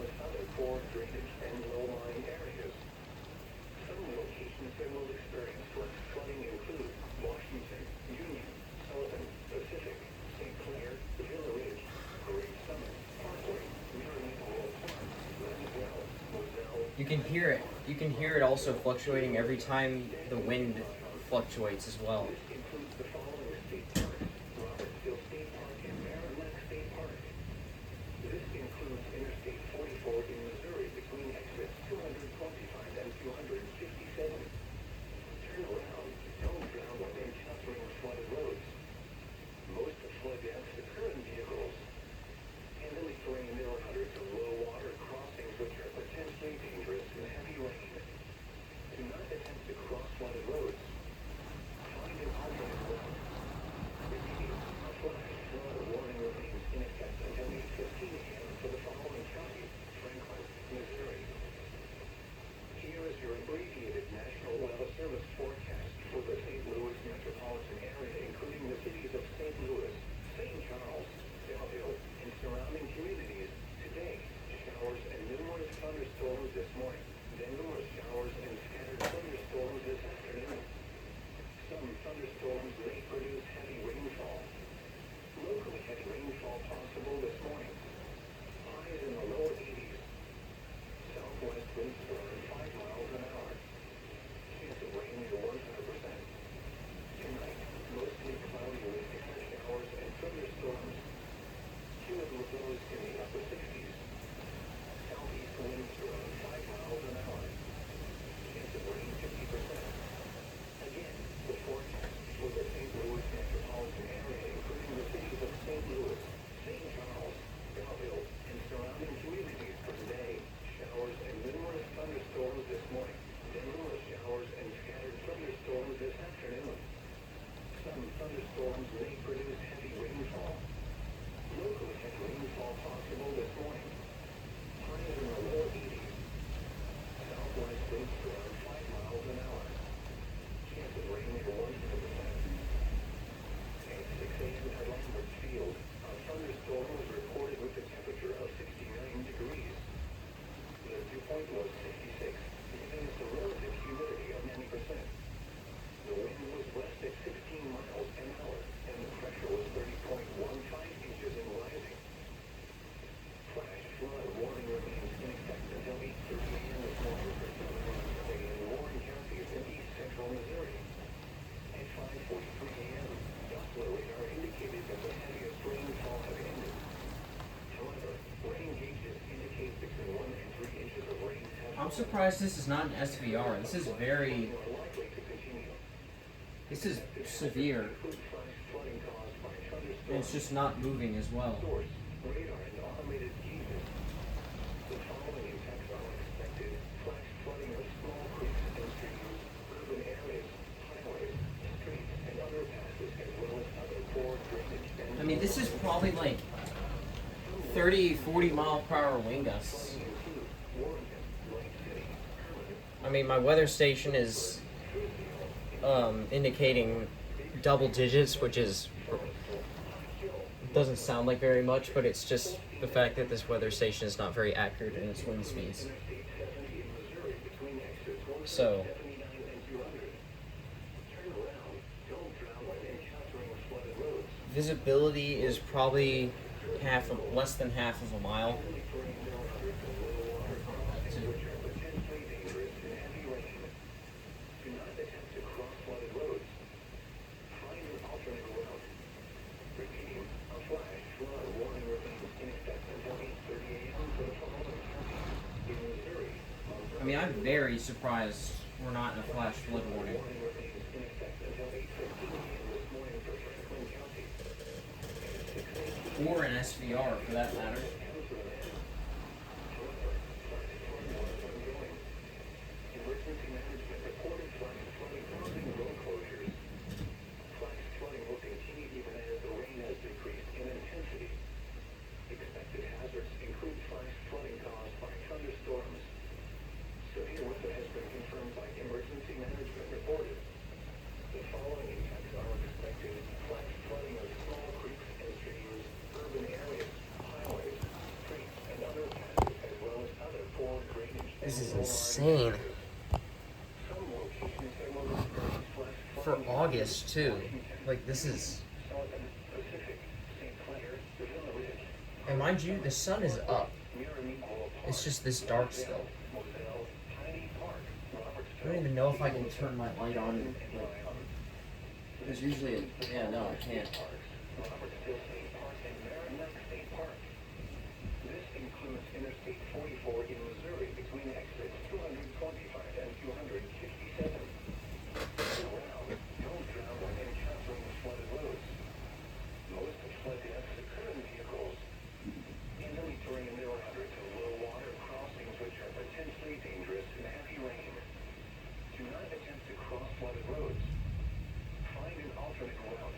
You can hear it. You can hear it also fluctuating every time the wind fluctuates as well. Includes the following state parks: Robertsville State Park and Merrimack State Park. This includes Interstate 44 in Missouri between exits 225 and 257. Turn around, don't drown when encountering flooded roads. Most flood deaths occur in vehicles. Handling terrain, there are hundreds of low water crossings which are potentially dangerous in heavy rain. Do not attempt to cross flooded roads. Find an alternate route. Repeating, a flash flood warning remains in effect until 8:15 a.m. for the following county: Franklin, Missouri. Here is your abbreviated National Weather Service forecast for the St. Louis metropolitan area, including the cities of St. Louis, St. Charles, Belleville, and surrounding communities. Today, showers and numerous thunderstorms this morning. Then numerous showers and scattered thunderstorms this afternoon. Some thunderstorms may produce heavy rainfall. Locally heavy rainfall possible this morning. Highs in the low 80s. Southwest winds blowing 5 miles an hour. Chance of rain near 100%. Tonight, mostly cloudy with scattered showers and thunderstorms. Cumulative lows in the upper 60s. Southeast winds around 5 miles an hour. Chance of rain 50%. Again, the forecast for the St. Louis metropolitan area, including the cities of St. Louis, St. Charles, Belleville, and surrounding communities for today. Showers and numerous thunderstorms this morning. Then numerous showers and scattered thunderstorms this afternoon. Some thunderstorms may produce heavy rainfall. Locally heavy rainfall possible this morning. Highs in the low 80s. Southwest winds around 5 miles an hour. Chance of rain near 100%. At 6 a.m. at Lambert Field, a thunderstorm was reported with a temperature of 69 degrees. The dew point was 66, giving us a relative humidity of 90%. The wind was west at 16 miles an hour, and the pressure was 30.15 inches and rising. Flash flood warning remains in effect until 8:30 a.m. this morning for southern Illinois and Warren counties in east central Missouri. At 5:43 a.m., Doppler radar indicated that the heaviest rainfall had ended. However, rain gauges indicate between 1 and 3 inches of rain have I'm surprised this is not an SVR. This is very. more likely to continue. This is severe. Include flash flooding caused by And thunderstorms. it's just not moving as well. Source, radar and automated gauges. The following impacts are expected: flash flooding of small creeks and streams, urban areas, highways, streets, and underpasses, as well as other poor drainage and I mean, this is probably like 30, 40 mile per hour wind gusts. include Warrenton, Lake City, Herman, I mean, my weather station is indicating double digits, which is doesn't sound like very much, but it's just the fact that this weather station is not very accurate in its wind speeds. So, visibility is probably less than half of a mile. do not attempt to cross flooded roads. Find an alternate route. Repeating, a flash flood warning remains in effect until 8:30 a.m. for the following counties. In Missouri, I mean, I'm very surprised we're not in a flash flood warning. warning remains in effect until 8:15 a.m. this morning for Franklin County. At 6:18 Or an SVR for that matter. Emergency management reported flash flooding causing road closures. Flash flooding will continue even as the rain has decreased in intensity. Expected hazards include flash flooding caused by thunderstorms. Severe weather has been confirmed by emergency management reported. The following impacts are expected: flash flooding of small creeks and streams, urban areas, highways, streets, and other passes, as well as other poor drainage. This is insane. Some locations will experience flash For flooding. August, too. Like, this is. Sullivan, Pacific, St. Clair, Villa Ridge, And mind you, the sun is up. Miramico, It's just this dark still. Moselle, don't even know if I can turn my light on. There's usually yeah, no, I can't. This includes Interstate 44 in Missouri between exits 225 and 257. Around, don't drown when encountering flooded roads. Most of flood deaths occur in vehicles. Easily during a moderate to low water crossings which are potentially dangerous in heavy rain. Do not attempt to cross flooded roads. Find an alternate route.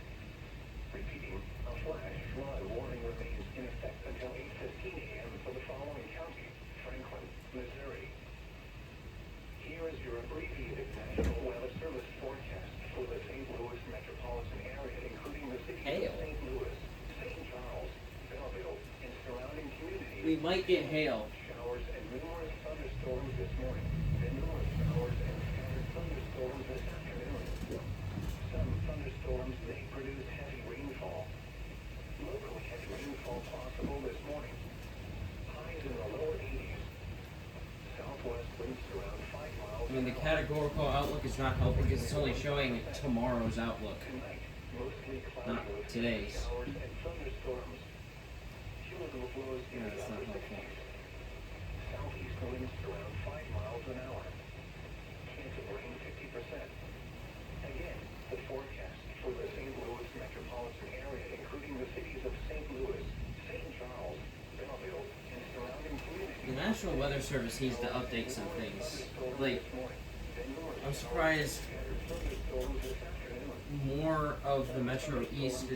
Repeating, a flash flood warning remains in effect until 8:15 a.m. for the following county: Franklin, Missouri. Here is your abbreviated National Weather Service forecast for the St. Louis metropolitan area, including the cities of St. Louis, St. Charles, Belleville, and surrounding communities. We might get hail. Showers and numerous thunderstorms this morning. Then numerous showers and scattered thunderstorms this afternoon. Some thunderstorms may produce heavy rainfall. Locally heavy rainfall possible this morning. Highs in the lower 80s. Southwest winds around 5 miles. I mean, the categorical outlook is not helping because it's only showing tomorrow's outlook, Tonight, mostly cloudy not with today's. showers and thunderstorms. Cumulative flows in Yeah, the it's not upper helpful. 60s. Southeast winds around 5 miles an hour. Chance of rain 50%. Again, the forecast for the St. Louis metropolitan area, including the cities of St. Louis, St. Charles, Belleville, and surrounding communities. The National Weather Service needs to update some things. Like, I'm surprised more of the Metro East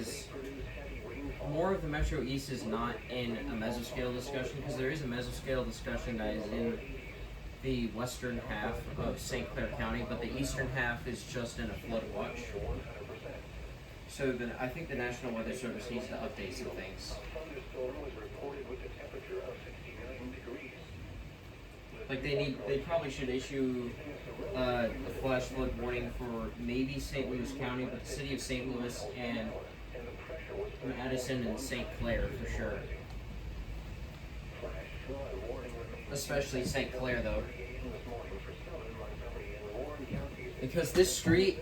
is not in a mesoscale discussion, because there is a mesoscale discussion that is in the western half of St. Clair County, but the eastern half is just in a flood watch. So then I think the National Weather Service needs to update some things. Thunderstorm was reported with a temperature of 69 degrees. Like they probably should issue a flash flood warning for maybe St. Louis County, but the city of St. Louis and Madison and St. Clair for sure. Flash flood warning remains Especially St. Clair though. this morning for southern Montgomery and Warren counties. Because this street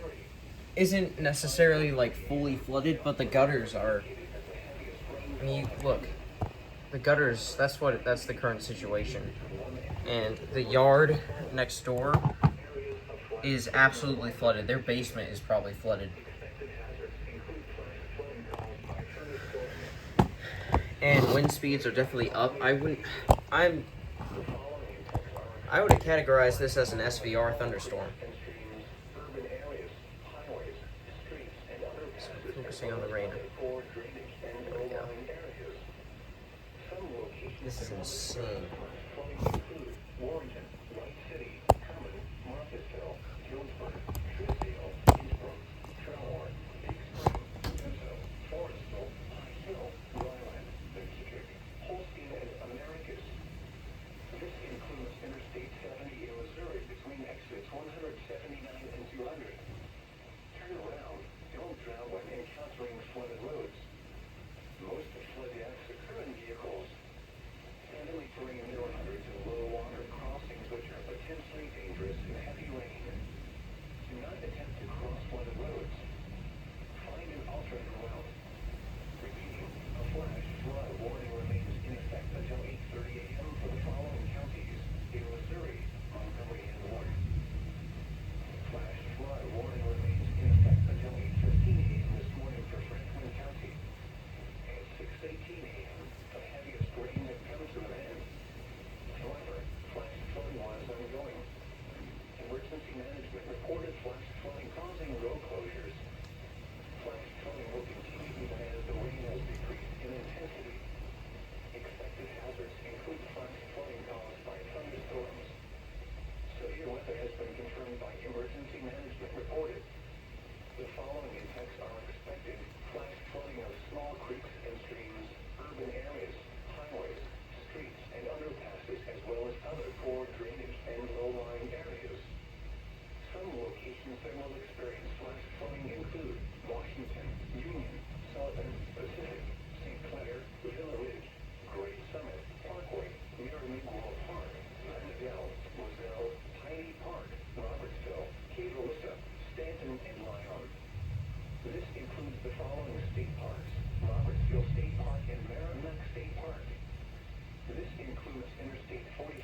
isn't necessarily like fully flooded, but the gutters are. I mean, look, the gutters. That's the current situation, and the yard next door is absolutely flooded. Their basement is probably flooded. And wind speeds are definitely up. I would have categorized this as an SVR thunderstorm. Focusing on the rain. There we go. This is insane. Warrington, White City, Herman, Marcusville, Guilford, Truesdale, Innsbrook, Tremor, Big Spring, Pinto, Forestville, High Hill, Ryland, McKittrick, Holstein, and Americus. This includes Interstate 70 in Missouri between exits 179 and 200. Turn around. Don't drown when encountering flooded roads. Most of flood deaths occur in vehicles. Steadily terrain 100 to low water crossings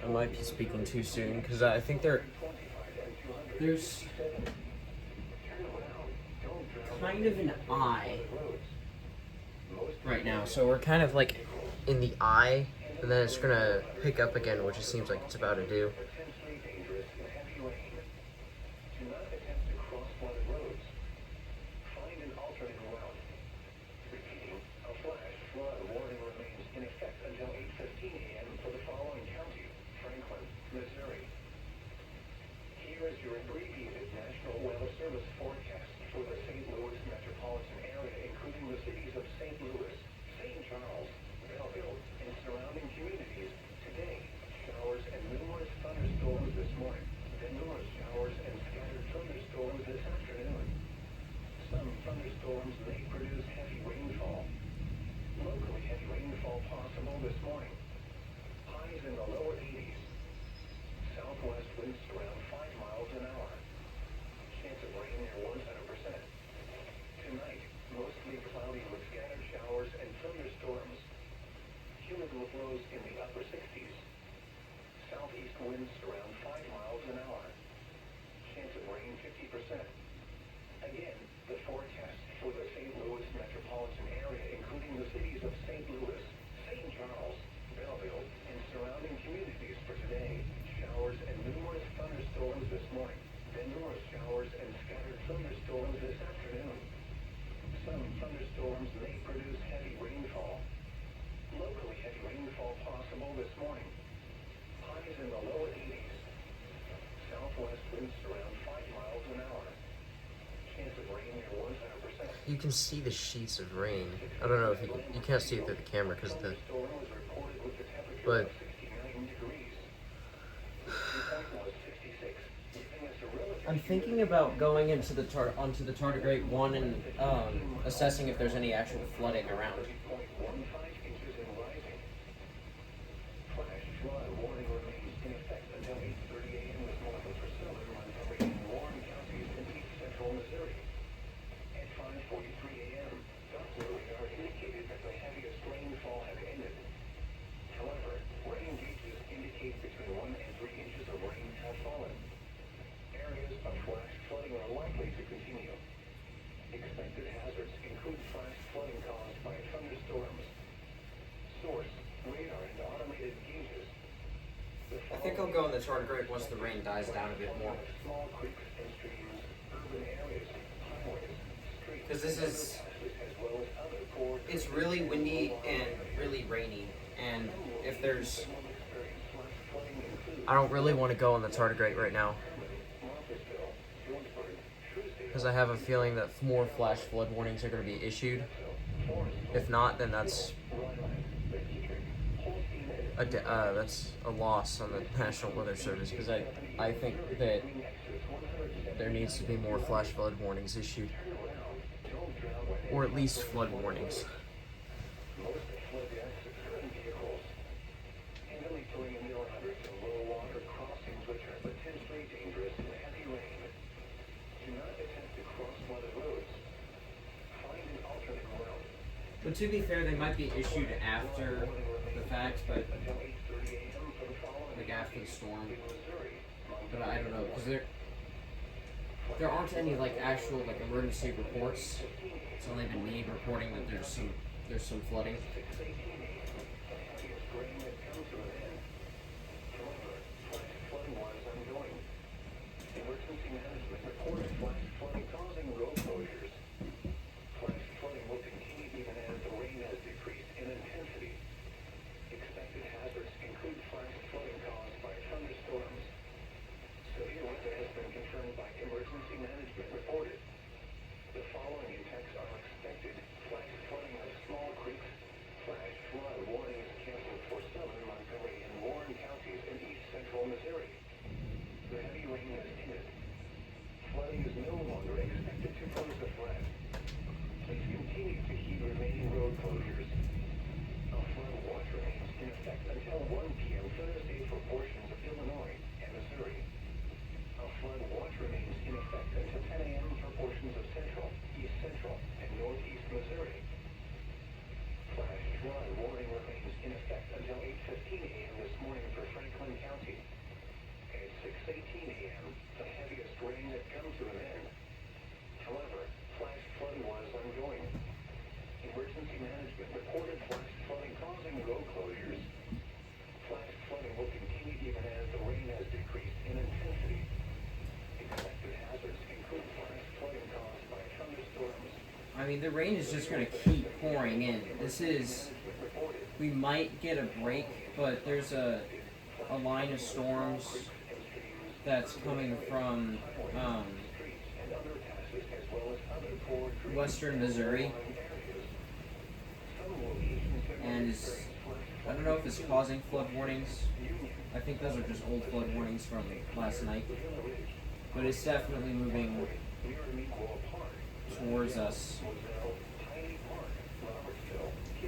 might be speaking too soon because I think there's kind of an eye right now, so we're kind of like in the eye, and then it's gonna pick up again, which it seems like it's about to do. You can see the sheets of rain. I don't know if you can't see it through the camera because of the, but I'm thinking about going into the onto the Tardigrade 1 and assessing if there's any actual flooding around. I think I'll go in the Tardigrade once the rain dies down a bit more. Because it's really windy and really rainy, and if there's, I don't really want to go on the Tardigrade right now. Because I have a feeling that more flash flood warnings are going to be issued. If not, then that's a loss on the National Weather Service, because I think that there needs to be more flash flood warnings issued, or at least flood warnings. But to be fair, they might be issued after the fact, but like after the storm. But I don't know, because there aren't any like actual like emergency reports. It's only been me reporting that there's some flooding. County. I mean, the rain is just going to keep pouring in. We might get a break, but there's a line of storms that's coming from western Missouri, and I don't know if it's causing flood warnings. I think those are just old flood warnings from last night, but it's definitely moving towards us.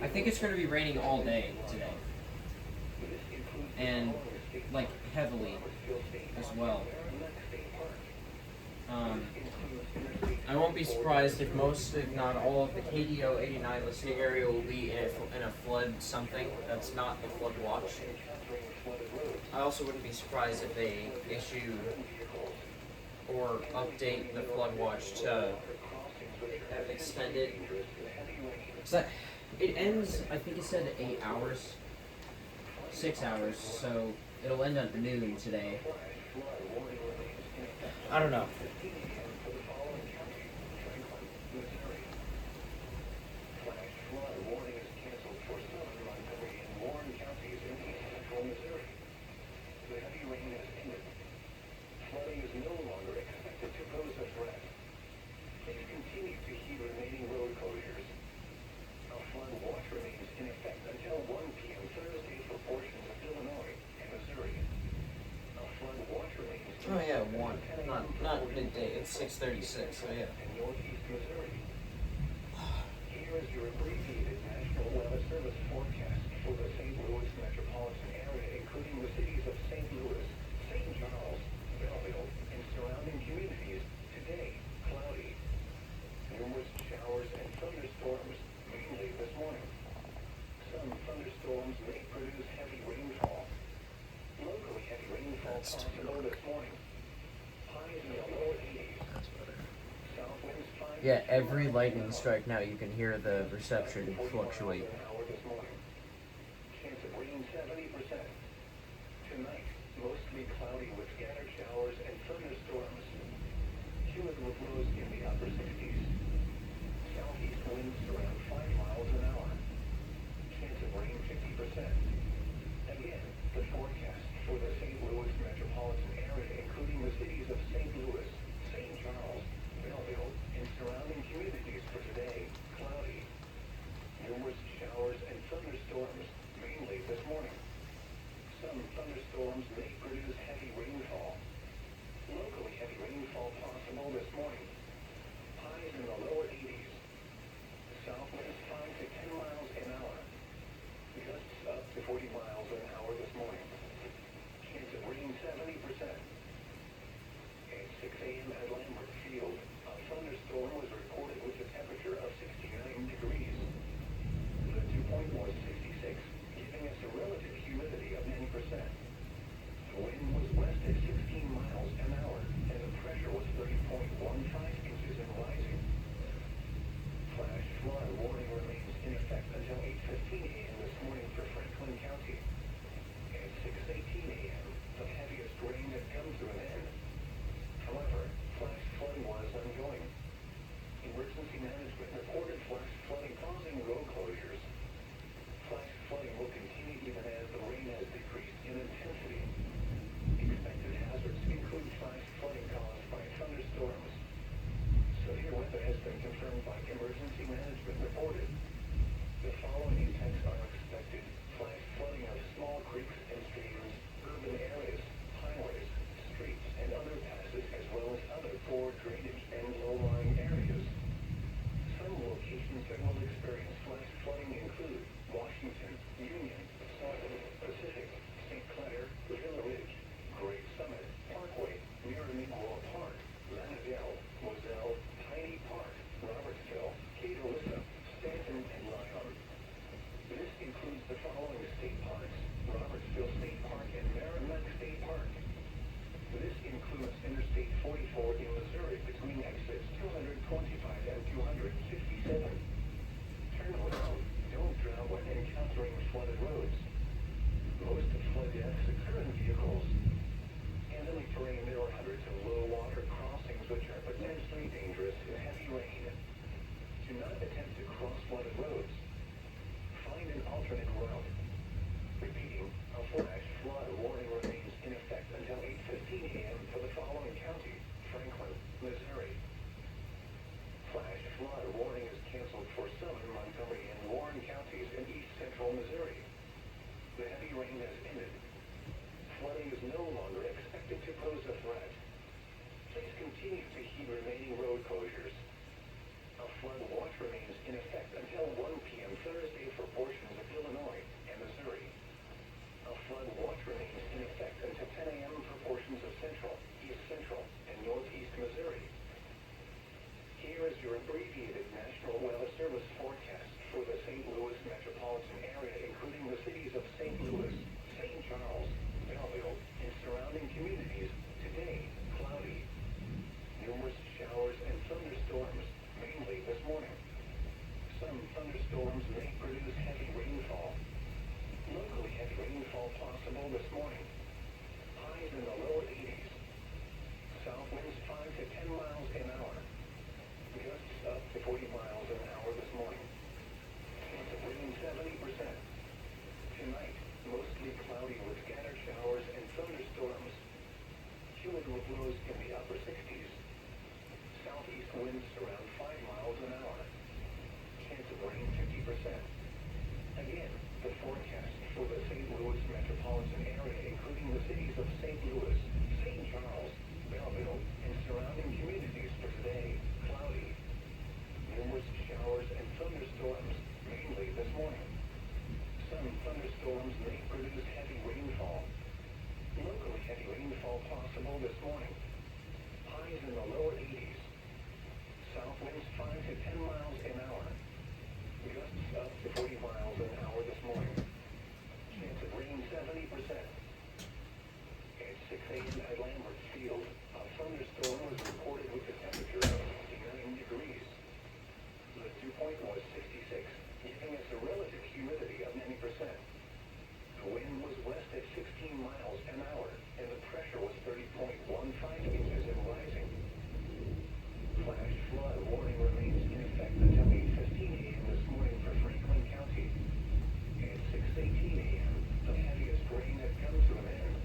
I think it's going to be raining all day today, and like heavily as well. I won't be surprised if most, if not all, of the KDO 89 listening area will be in a flood something that's not the flood watch. I also wouldn't be surprised if they issue or update the flood watch to extend it. So it ends, I think it said 8 hours, 6 hours, so it'll end at noon today. I don't know. Oh yeah, 1. Not midday, it's 6:36, so yeah. Here is your abbreviated National Weather Service forecast for the St. Louis metropolitan area, including the cities of St. Louis, St. Charles, Belleville, and surrounding communities. Today, cloudy. Numerous showers and thunderstorms, mainly this morning. Some thunderstorms may produce heavy rainfall. Locally heavy rainfall possible this morning. Highs in the lower 80s. South winds 5 Yeah, every lightning strike now you can hear the reception fluctuate. Chance of rain 70%. Tonight, mostly cloudy with scattered showers and thunderstorms. Cumulative lows in the upper 60s. Southeast winds around 5 miles an hour. Chance of rain 50%. Again, the forecast for the St. Louis metropolitan area, including the cities of St. Louis, St. Charles, Belleville, and surrounding communities for today, cloudy. Numerous showers and thunderstorms, mainly this morning. Some thunderstorms may produce heavy rainfall. Locally heavy rainfall possible this morning. Highs in the lower 80s. South winds 5 to 10 miles an hour. Gusts up to 40 miles an hour this morning. Chance of rain 70%. At 6 a.m. at Lambert Field, a thunderstorm was reported with a temperature of 69 degrees. The dew point was 66, giving us a relative humidity of 90%. The wind was west at 16 miles an hour, and the pressure was 30.15 inches and rising. Flash flood warning remains in effect until 8:15 a.m. this morning for Franklin County. your abbreviated National Weather Service forecast for the St. Louis metropolitan area, including the cities of St. Louis, St. Charles, Belleville, and surrounding communities. Today, cloudy. Numerous showers and thunderstorms, mainly this morning. Some thunderstorms may produce heavy rainfall. Locally heavy rainfall possible this morning. Highs in the lower 80s. South winds 5 to 10 miles an hour. Gusts up to 40 miles an hour this morning. Chance of rain 70%. Tonight, mostly cloudy with scattered showers and thunderstorms. Cumulative lows in the upper 60s. Southeast winds around 5 miles an hour. Chance of rain 50%. Again, the forecast for the St. Louis metropolitan area, including the cities of St. Louis, St. Charles, Belleville, and surrounding communities for today, cloudy. Numerous showers and thunderstorms, mainly this morning. Some thunderstorms may produce heavy rainfall. Locally heavy rainfall possible this morning. Highs in the lower 80s. South winds 5 to 10 miles an hour. Gusts up to 40 miles an hour this morning. Chance of rain 70%. At 6 a.m. at Lambert Field, a thunderstorm was reported with a temperature of 69 degrees. The dew point was 66, giving us a relative humidity of 90%. The wind was west at 16 miles an hour, and the pressure was 30.15 inches and rising. Flash flood warning remains in effect until 8:15 a.m. this morning for Franklin County. At 6:18 a.m., the heaviest rain had come to an end.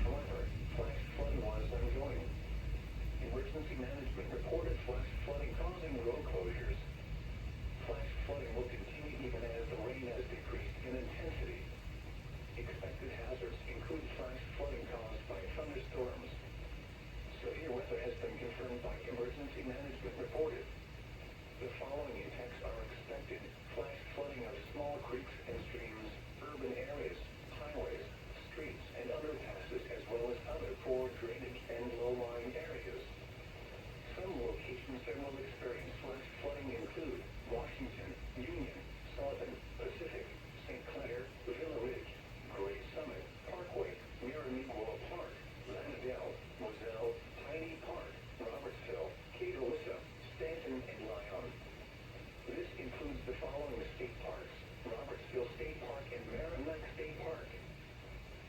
However, flash flooding was ongoing. Emergency management reported flash flooding causing road closures. Flash flooding will continue even as the rain has decreased in intensity. Expected hazards include flash flooding caused by thunderstorms. Severe weather has been confirmed by emergency management reported. The following impacts are expected: flash flooding of small creeks and streams, urban areas, highways, streets, and underpasses, as well as other poor drainage and low-lying areas. Some locations that will experience flash flooding include Washington, Union, Sullivan, Pacific, St. Clair, Villa Ridge, Great Summit, Parkway, Miramichi Park, Lanadell, Moselle, Piney Park, Robertsville, Catawissa, Stanton, and Lyon. This includes the following state parks: Robertsville State Park and Merrimack State Park.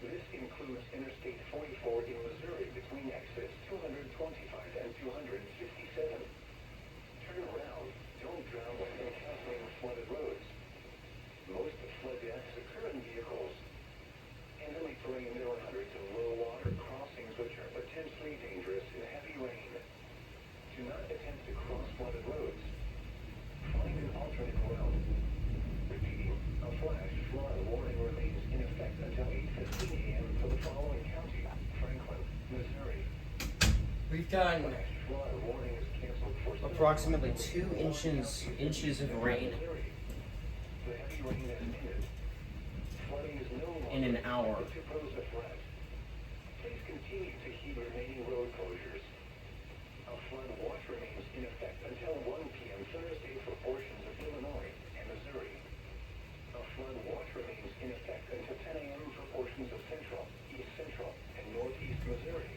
This includes Interstate 44 in Missouri between exits 225 and 257. Turn around. Don't drown when encountering flooded roads. Most flood deaths occur in vehicles. Handily terrain, there are hundreds of low water crossings which are potentially dangerous in heavy rain. Do not attempt to cross flooded roads. Find an alternate route. Repeating, a flash flood warning remains in effect until 8:15 a.m. for the following county: Franklin, Missouri. We've done Flash flood warning is canceled for approximately 2 inches of rain The heavy rain has ended. Flooding is no longer in an hour. expected to pose a threat. Please continue to heed remaining road closures. A flood watch remains in effect until 1 p.m. Thursday for portions of Illinois and Missouri. A flood watch remains in effect until 10 a.m. for portions of central, east central, and northeast Missouri.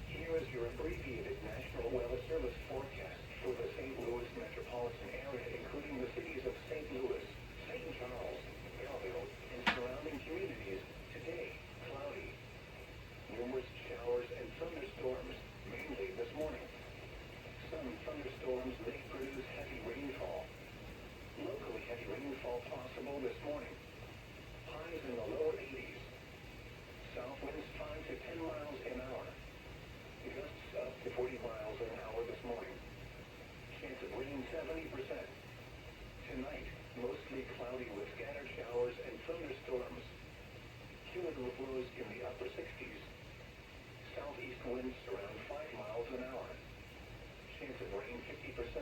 Here is your abbreviated National Weather Service forecast for the St. Louis metropolitan area, including the cities of St. Louis, St. Charles, Belleville, and surrounding communities. Today, cloudy. Numerous showers and thunderstorms, mainly this morning. Some thunderstorms may produce heavy rainfall. Locally heavy rainfall possible this morning. Highs in the lower 80s. South winds 5 to 10 miles an hour. Gusts up to 40 miles an hour this morning. Chance of rain 70%. Tonight, mostly cloudy with scattered showers and thunderstorms. Cumulative lows in the upper 60s. Southeast winds around 5 miles an hour. Chance of rain 50%.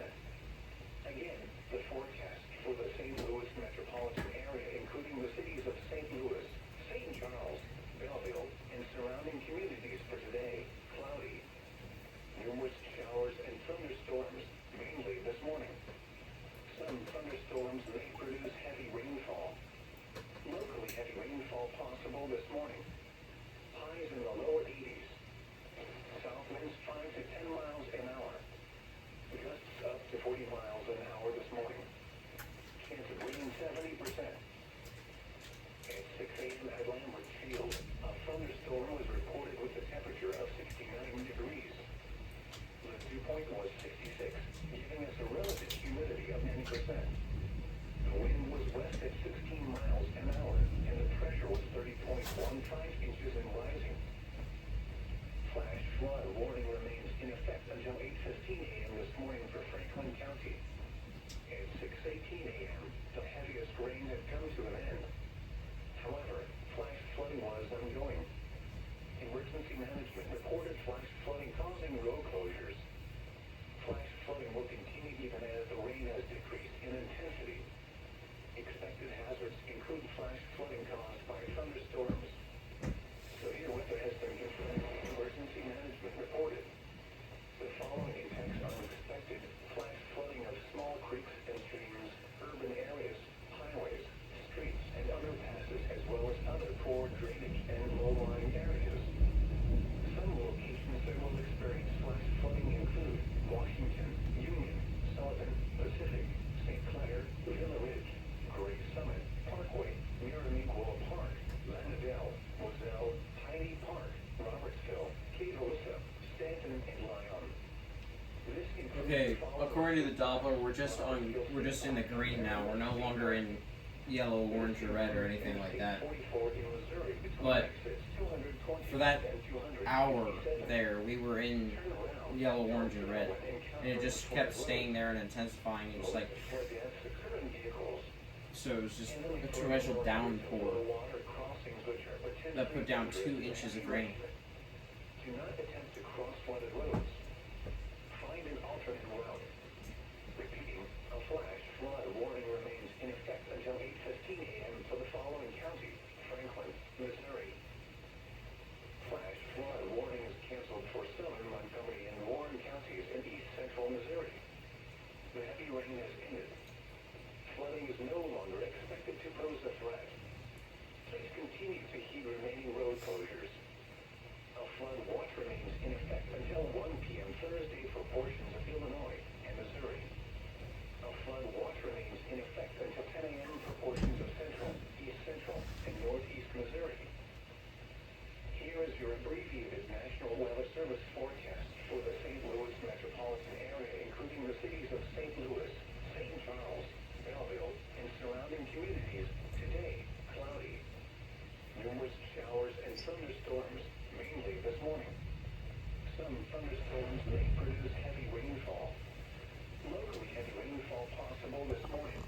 Again, the forecast for the St. Louis metropolitan area, including the cities of St. Louis, St. Charles, Belleville, and surrounding communities for today, cloudy. Numerous showers and thunderstorms, this morning. Highs in the lower 80s. South winds 5 to 10 miles an hour. Gusts up to 40 miles an hour this morning. Chance of rain 70%. At 6 a.m. at Lambert Field, a thunderstorm was reported with a temperature of 69 degrees. The dew point was 66, giving us a relative humidity of 90%. The wind was west at 16 miles an hour, and the pressure was 30.15 inches and rising. Flash flood warning remains in effect until 8:15 a.m. this morning for Franklin County. At 6:18 a.m., the heaviest rain had come to an end. However, flash flooding was ongoing. Emergency management reported flash flooding causing road closures. Flash flooding will continue even as the rain has decreased in intensity. Expected hazards include flash flooding caused by thunderstorms. Severe weather has been confirmed. Emergency management reported. The following impacts are expected: flash flooding of small creeks and streams, urban areas, highways, streets, and underpasses, as well as other poor drainage and low-lying areas. Some locations that will experience flash flooding include Washington, Union, Sullivan, Pacific, St. Clair, Villa Ridge, Gray Summit, Parkway, Miramiquola Park, Lanadell, Moselle, Piney Park, Robertsville, Cavalissa, Stanton, and Lyon. This includes Okay, the following- according to the Doppler, we're just in the green now. We're no longer in yellow, orange, or red or anything like that. But for that hour there, we were in yellow, orange, and red, and it just kept staying there and intensifying. And just like so, it was just a torrential downpour that put down 2 inches of rain. Do not attempt to cross flooded roads. Find an alternate route. Repeating, a flash flood warning remains in effect until 8:15 a.m. for the following county: Franklin, Missouri. Flash flood warning is canceled for Southern Montgomery and Warren counties in east central Missouri. The heavy rain has ended. Flooding is no longer expected to pose a threat. Please continue to heed remaining road closures. A flood watch remains in effect until 1 p.m. Thursday for portions of Illinois and Missouri. A flood watch remains in effect until 10 a.m. for portions of central, east central, and northeast Missouri. Here is your abbreviated National Weather Service forecast for the St. Louis metropolitan area, including the cities of St. Louis, St. Charles, Belleville, and surrounding communities. Today, cloudy. Numerous showers and thunderstorms, mainly this morning. Some thunderstorms may produce heavy rainfall. Locally heavy rainfall possible this morning.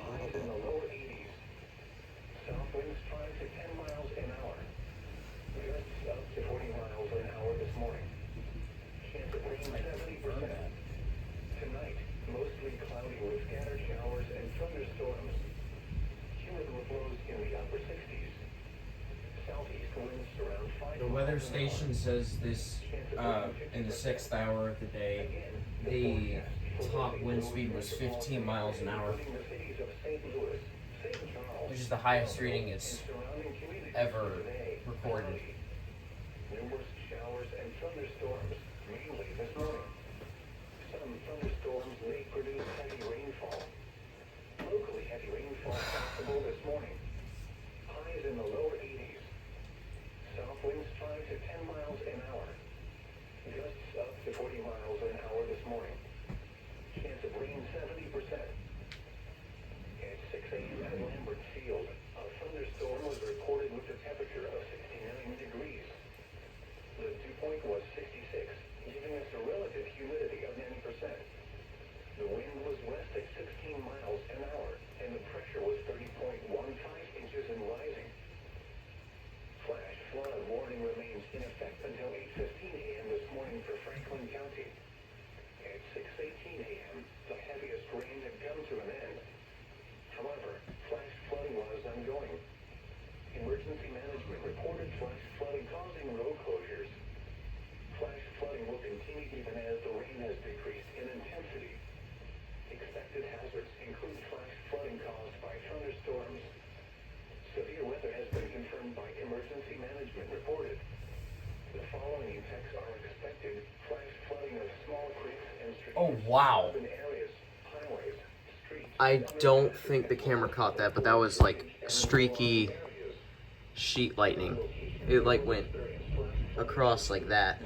Highs in the lower 80s. South winds 5 to 10 miles an hour. Gusts up to 40 miles an hour this morning. Chance of rain 70%. Tonight, mostly cloudy with scattered showers and thunderstorms. Cumulative lows in the upper 60s. Southeast winds around 5. The weather station says this in the 6th hour of the day, the top wind speed was 15 miles an hour, which is the highest reading it's ever recorded. Numerous showers and thunderstorms, mainly this morning. Some thunderstorms may produce heavy rainfall. Locally heavy rainfall possible this morning. Highs in the lower 80s. South winds 5 to 10 miles an hour. Gusts up to 40 miles an hour this morning. Chance of rain 70%. At 6 a.m. at Lambert Field, a thunderstorm was reported with a temperature of 69 degrees. The dew point was 66, giving us a relative humidity of 90%. The wind was west at 16 miles an hour, and the pressure was 30.15 inches and rising. Flash flood warning remains in effect until 8:15 a.m. this morning for Franklin County. At 6:18 a.m., the heaviest rain had come to an end. However, flash flooding was ongoing. Emergency management reported flash flooding causing road closures. Flash flooding will continue even as the rain has decreased in intensity. Expected hazards include flash flooding caused by thunderstorms. Severe weather has been confirmed by wow. urban areas, highways, streets, I don't think the camera caught that, but that was like streaky sheet lightning. It like went across like that.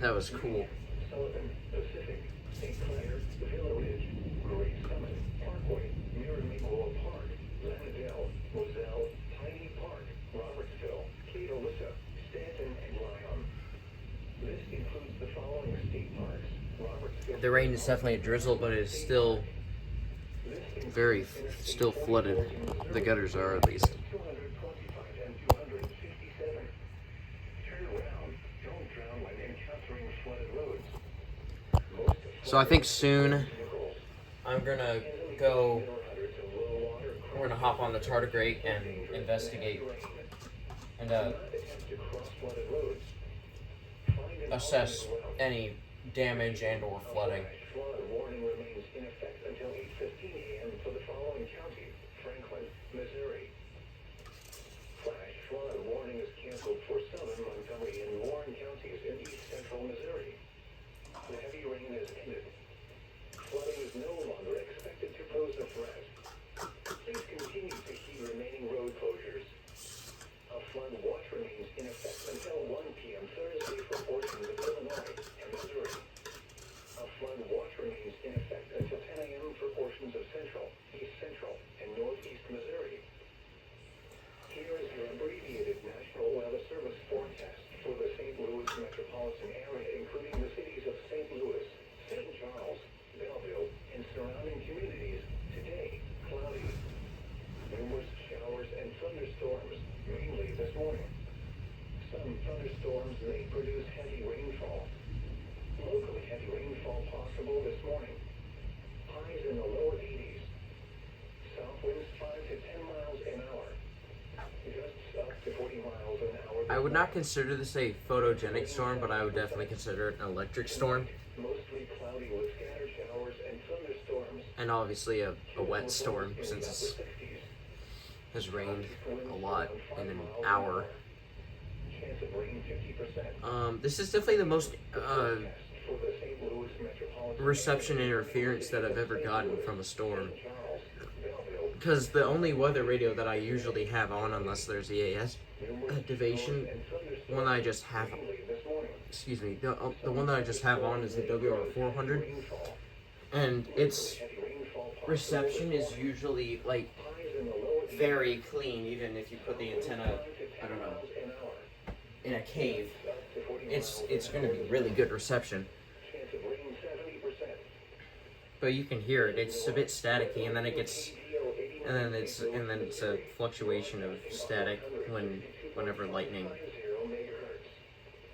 That was cool. Sullivan, Pacific, St. Clair, Villa Ridge, Great Summit, Parkway, Miramico Park, Lauderdale, Moselle, Piney Park, Robertsville, Cape Elissa, Stanton, and Lyon. This includes the following state parks: Robertsville. The rain is definitely a drizzle, but it is still still flooded. The gutters are, at least. 225 and 257. Turn around. Don't drown when encountering flooded roads. So I think soon I'm gonna go. We're gonna hop on the tardigrade and investigate and assess any damage and/or flooding. Flood warning remains in effect until 8:15 a.m. for the following county: Franklin, Missouri. Flash flood warning is canceled for southern Montgomery and Warren counties in east central Missouri. The heavy rain has ended. Flooding is no longer expected to pose a threat. Please continue to heed remaining road closures. A flood watch remains in effect until 1 p.m. Thursday for portions of Illinois and Missouri. A flood watch remains in effect until 10 a.m. for portions of central, east central, and northeast Missouri. Here is your abbreviated National Weather Service forecast for the St. Louis metropolitan area, including the cities of St. Louis, St. Charles, Belleville, and surrounding communities. Today, cloudy. Numerous showers and thunderstorms, mainly this morning. Some thunderstorms may produce heavy rainfall. Locally heavy rainfall possible this morning. Highs in the lower 80s. South winds 5 to 10 miles an hour. Gusts up to 40 miles an hour. I would not consider this a photogenic storm, but I would definitely consider it an electric storm. Mostly cloudy with scattered showers and thunderstorms. And obviously a wet storm, since it has rained a lot in an hour. Chance of rain 50%. This is definitely the most For the St. Louis metropolitan reception interference that I've ever gotten from a storm. Charles, Belleville, Because the only weather radio that I usually have on, unless there's EAS activation, the one that I just have, this morning. excuse me, the one that I just have on is the WR400, Rainfall. and its Heavy rainfall possible. reception is usually like Highs in the lower 80s. very clean, even if you put the antenna, I don't know, Miles an hour. in a cave. Up to 40 It's miles going to be really good reception. Chance of rain 70%. But you can hear it. It's a bit staticky, and then it gets, and then it's a fluctuation of static whenever lightning 0 megahertz.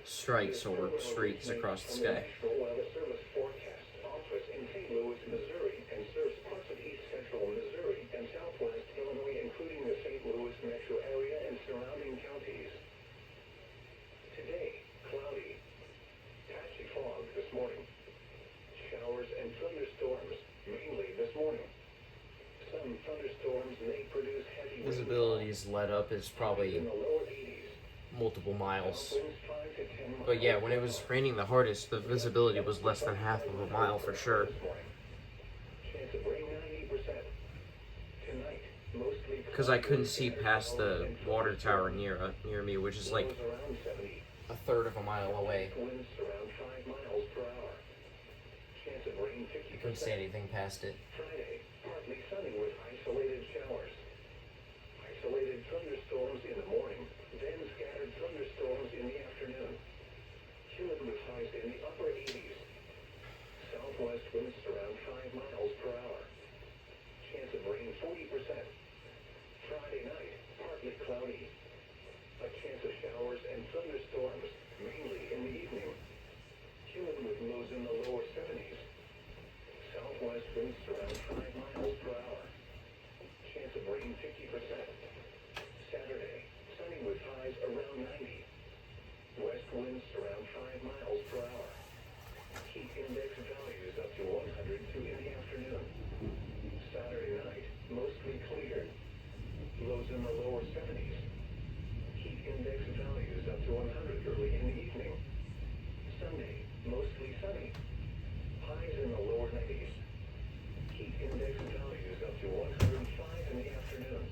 strikes or streaks across the sky. National Weather Service forecast office in St. Louis, Missouri, and serves parts of east central Missouri and southwest Illinois, including the St. Louis metro area and surrounding counties. Today, cloudy, patchy fog this morning. Showers and thunderstorms, mainly this morning. Some thunderstorms may produce heavy Visibility is let up is probably in the lower 80s. multiple miles. Winds 5 to 10 miles But yeah, when it was raining the hardest, the visibility was less than half of a mile for sure. this morning. Chance of rain 90%. Tonight, mostly Because I couldn't see past the water tower near me, which is like clouds around 70. a third of a mile away. Winds around 5 miles per hour. Chance of rain You couldn't see 50%. anything past it. Friday, partly sunny with isolated showers. Isolated thunderstorms in the morning, then scattered thunderstorms in the afternoon. Humid with highs in the upper 80s. Southwest winds around 5 miles per hour. Chance of rain 40%. Friday night, partly cloudy. A chance of showers and thunderstorms, mainly in the evening. Humid with lows in the lower 70s. Southwest winds around 5 miles per hour. Chance of rain 50%. Saturday, sunny with highs around 90. West winds around 5 miles per hour. Heat index values up to 102 in the afternoon. Saturday night, mostly clear. Lows in the lower 70s. Heat index values up to 100 early in the evening. Sunday, mostly sunny. Highs Highs in the lower 90s. Heat index values up to 105 in the afternoon.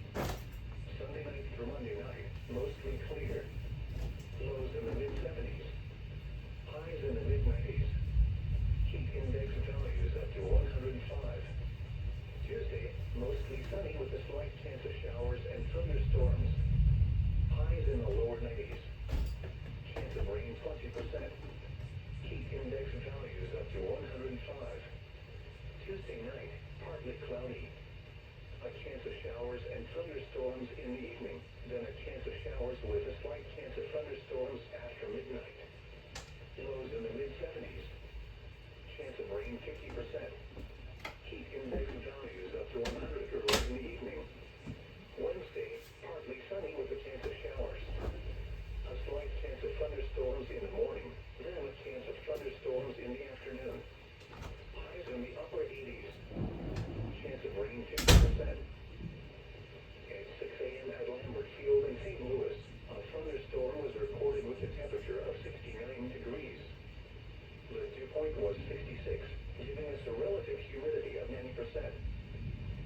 Sunday night through Monday night, mostly clear. Lows in the mid-70s. Highs in the mid-90s. Heat index values up to 105. Tuesday, mostly sunny with a slight chance of showers and thunderstorms. Highs in the lower 90s. Chance of rain 20%. Heat index values up to 105. Tuesday night, partly cloudy. A chance of showers and thunderstorms in the evening, then a chance of showers with a slight chance of thunderstorms after midnight. Lows in the mid-70s. Chance of rain 50%. Heat index values up to 100 early in the evening. Wednesday, partly sunny with a chance of showers. A slight chance of thunderstorms in the morning, then a chance of thunderstorms in the afternoon. Highs in the upper 80s. Chance of rain 50%. At 6 a.m. at Lambert Field in St. Louis, a thunderstorm was recorded with a temperature of 69 degrees. The dew point was 66, giving us a relative humidity of 90%.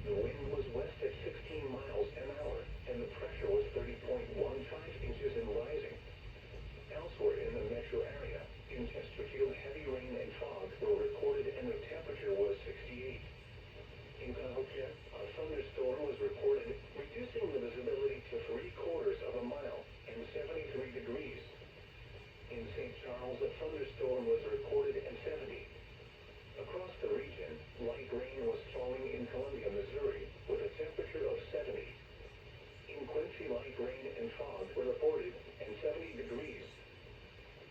The wind was west at 16 miles an hour, and the pressure was 30.15 inches and rising. Elsewhere in the metro area, in Chesterfield, heavy rain and fog were recorded, and the temperature was 68. In Cahokia, a thunderstorm was reported, reducing the visibility to 3/4 of a mile and 73 degrees. In St. Charles, a thunderstorm was recorded at 70. Across the region, light rain was falling in Columbia, Missouri, with a temperature of 70. In Quincy, light rain and fog were reported and 70 degrees.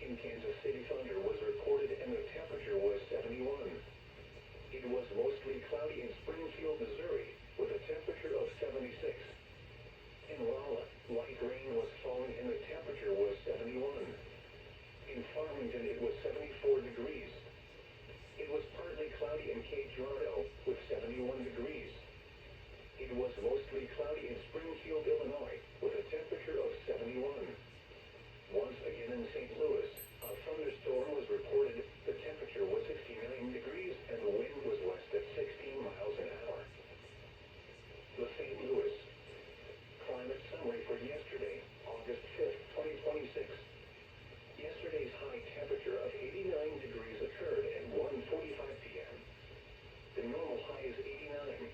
In Kansas City, thunder was recorded and the temperature was 71. It was mostly cloudy in Springfield, Missouri, with a temperature of 76. In Rolla, light rain was falling and the temperature was 71. In Farmington, it was 74 degrees. It was partly cloudy in Cape Girardeau, with 71 degrees. It was mostly cloudy in Springfield, Illinois, with a temperature of 71. Once again in St. Louis, a thunderstorm was reported. The temperature was 69 degrees and the wind was west at 16 miles an hour. The St. Louis climate summary for yesterday, August 5th, 2026. Yesterday's high temperature of 89 degrees occurred at 1:45 p.m. The normal high is 89.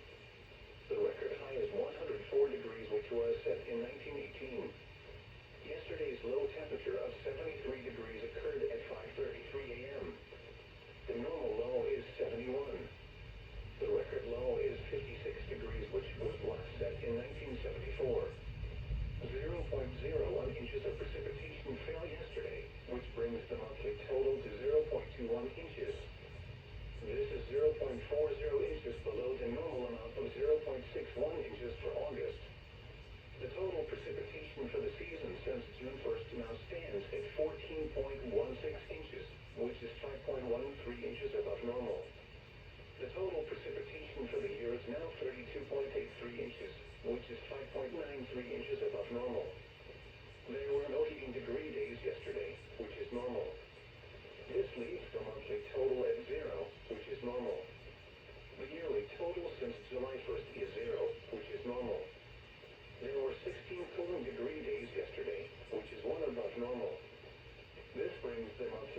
The record high is 104 degrees, which was set in 1918. Yesterday's low temperature of 73 degrees occurred at 5:33 a.m. The normal low is 71. The record low is 56 degrees, which was last set in 1974. 0.01 inches of precipitation fell yesterday, which brings the monthly total to 0.21 inches. This is 0.40 inches below the normal amount of 0.61 inches for August. The total precipitation for the season since June 1st now stands at 14.16 inches, which is 5.13 inches above normal. The total precipitation for the year is now 32.83 inches, which is 5.93 inches above normal. There were no heating degree days yesterday, which is normal. This leaves the monthly total at 0, which is normal. The yearly total since July 1st is 0, which is normal. There were 16 cooling degree days yesterday, which is 1 above normal. This brings the monthly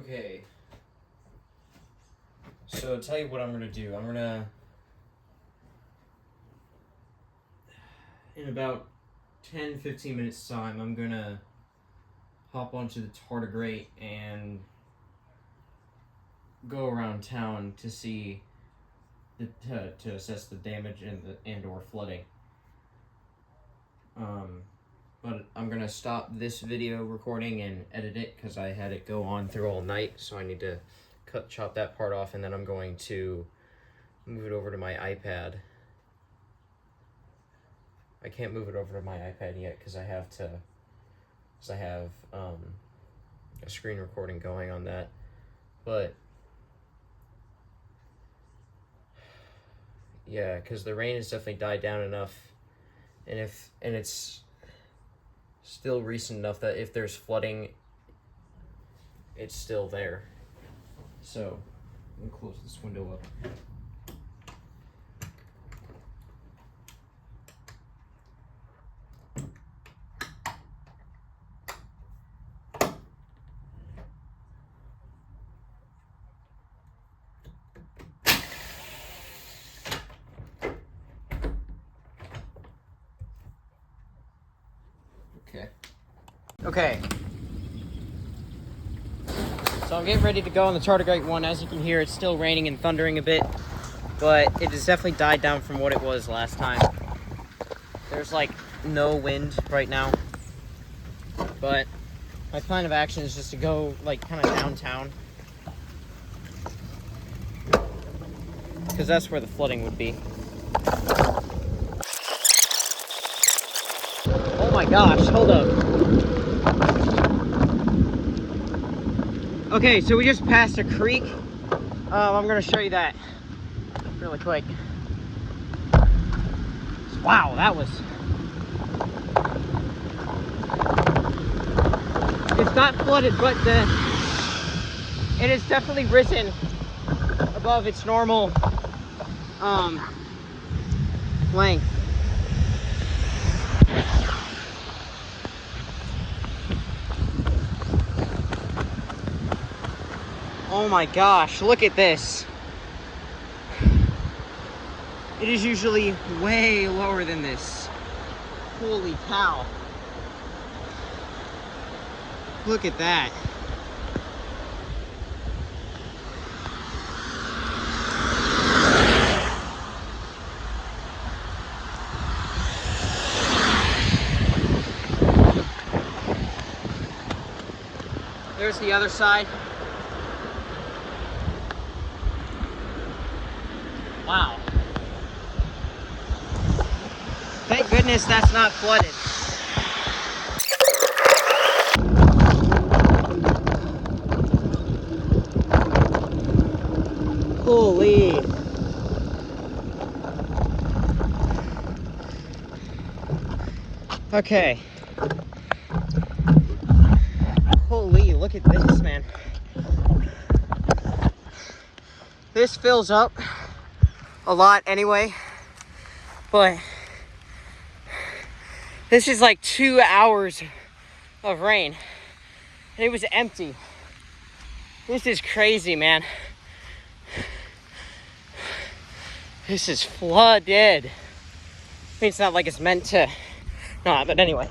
Okay. So, I'll tell you what I'm gonna do. I'm gonna... In about 10-15 minutes time, I'm gonna hop onto the tardigrade and go around town to see to assess the damage and or flooding. But I'm gonna stop this video recording and edit it because I had it go on through all night, so I need to chop that part off, and then I'm going to move it over to my iPad. I can't move it over to my iPad yet because I have a screen recording going on that, but yeah, because the rain has definitely died down enough, and it's still recent enough that if there's flooding, it's still there. So let me close this window up. Okay. So I'm getting ready to go on the tardigrade one. As you can hear, it's still raining and thundering a bit, but it has definitely died down from what it was last time. There's like no wind right now, but my plan of action is just to go like kind of downtown, because that's where the flooding would be. Oh my gosh, hold up. Okay, so we just passed a creek. I'm gonna show you that really quick. Wow, that was... It's not flooded, but it has definitely risen above its normal length. Oh my gosh, look at this. It is usually way lower than this. Holy cow. Look at that. There's the other side. Wow. Thank goodness that's not flooded. Holy. Okay. Holy, look at this, man. This fills up a lot anyway, but this is like 2 hours of rain and it was empty. This is crazy, man. This is flooded. I mean, it's not like it's meant to not, but anyway.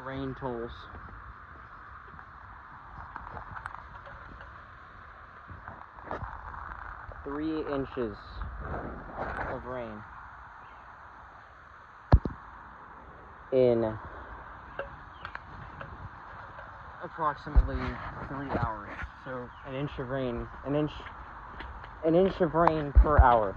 Rain tolls. Three inches of rain in approximately 3 hours. So an inch of rain per hour.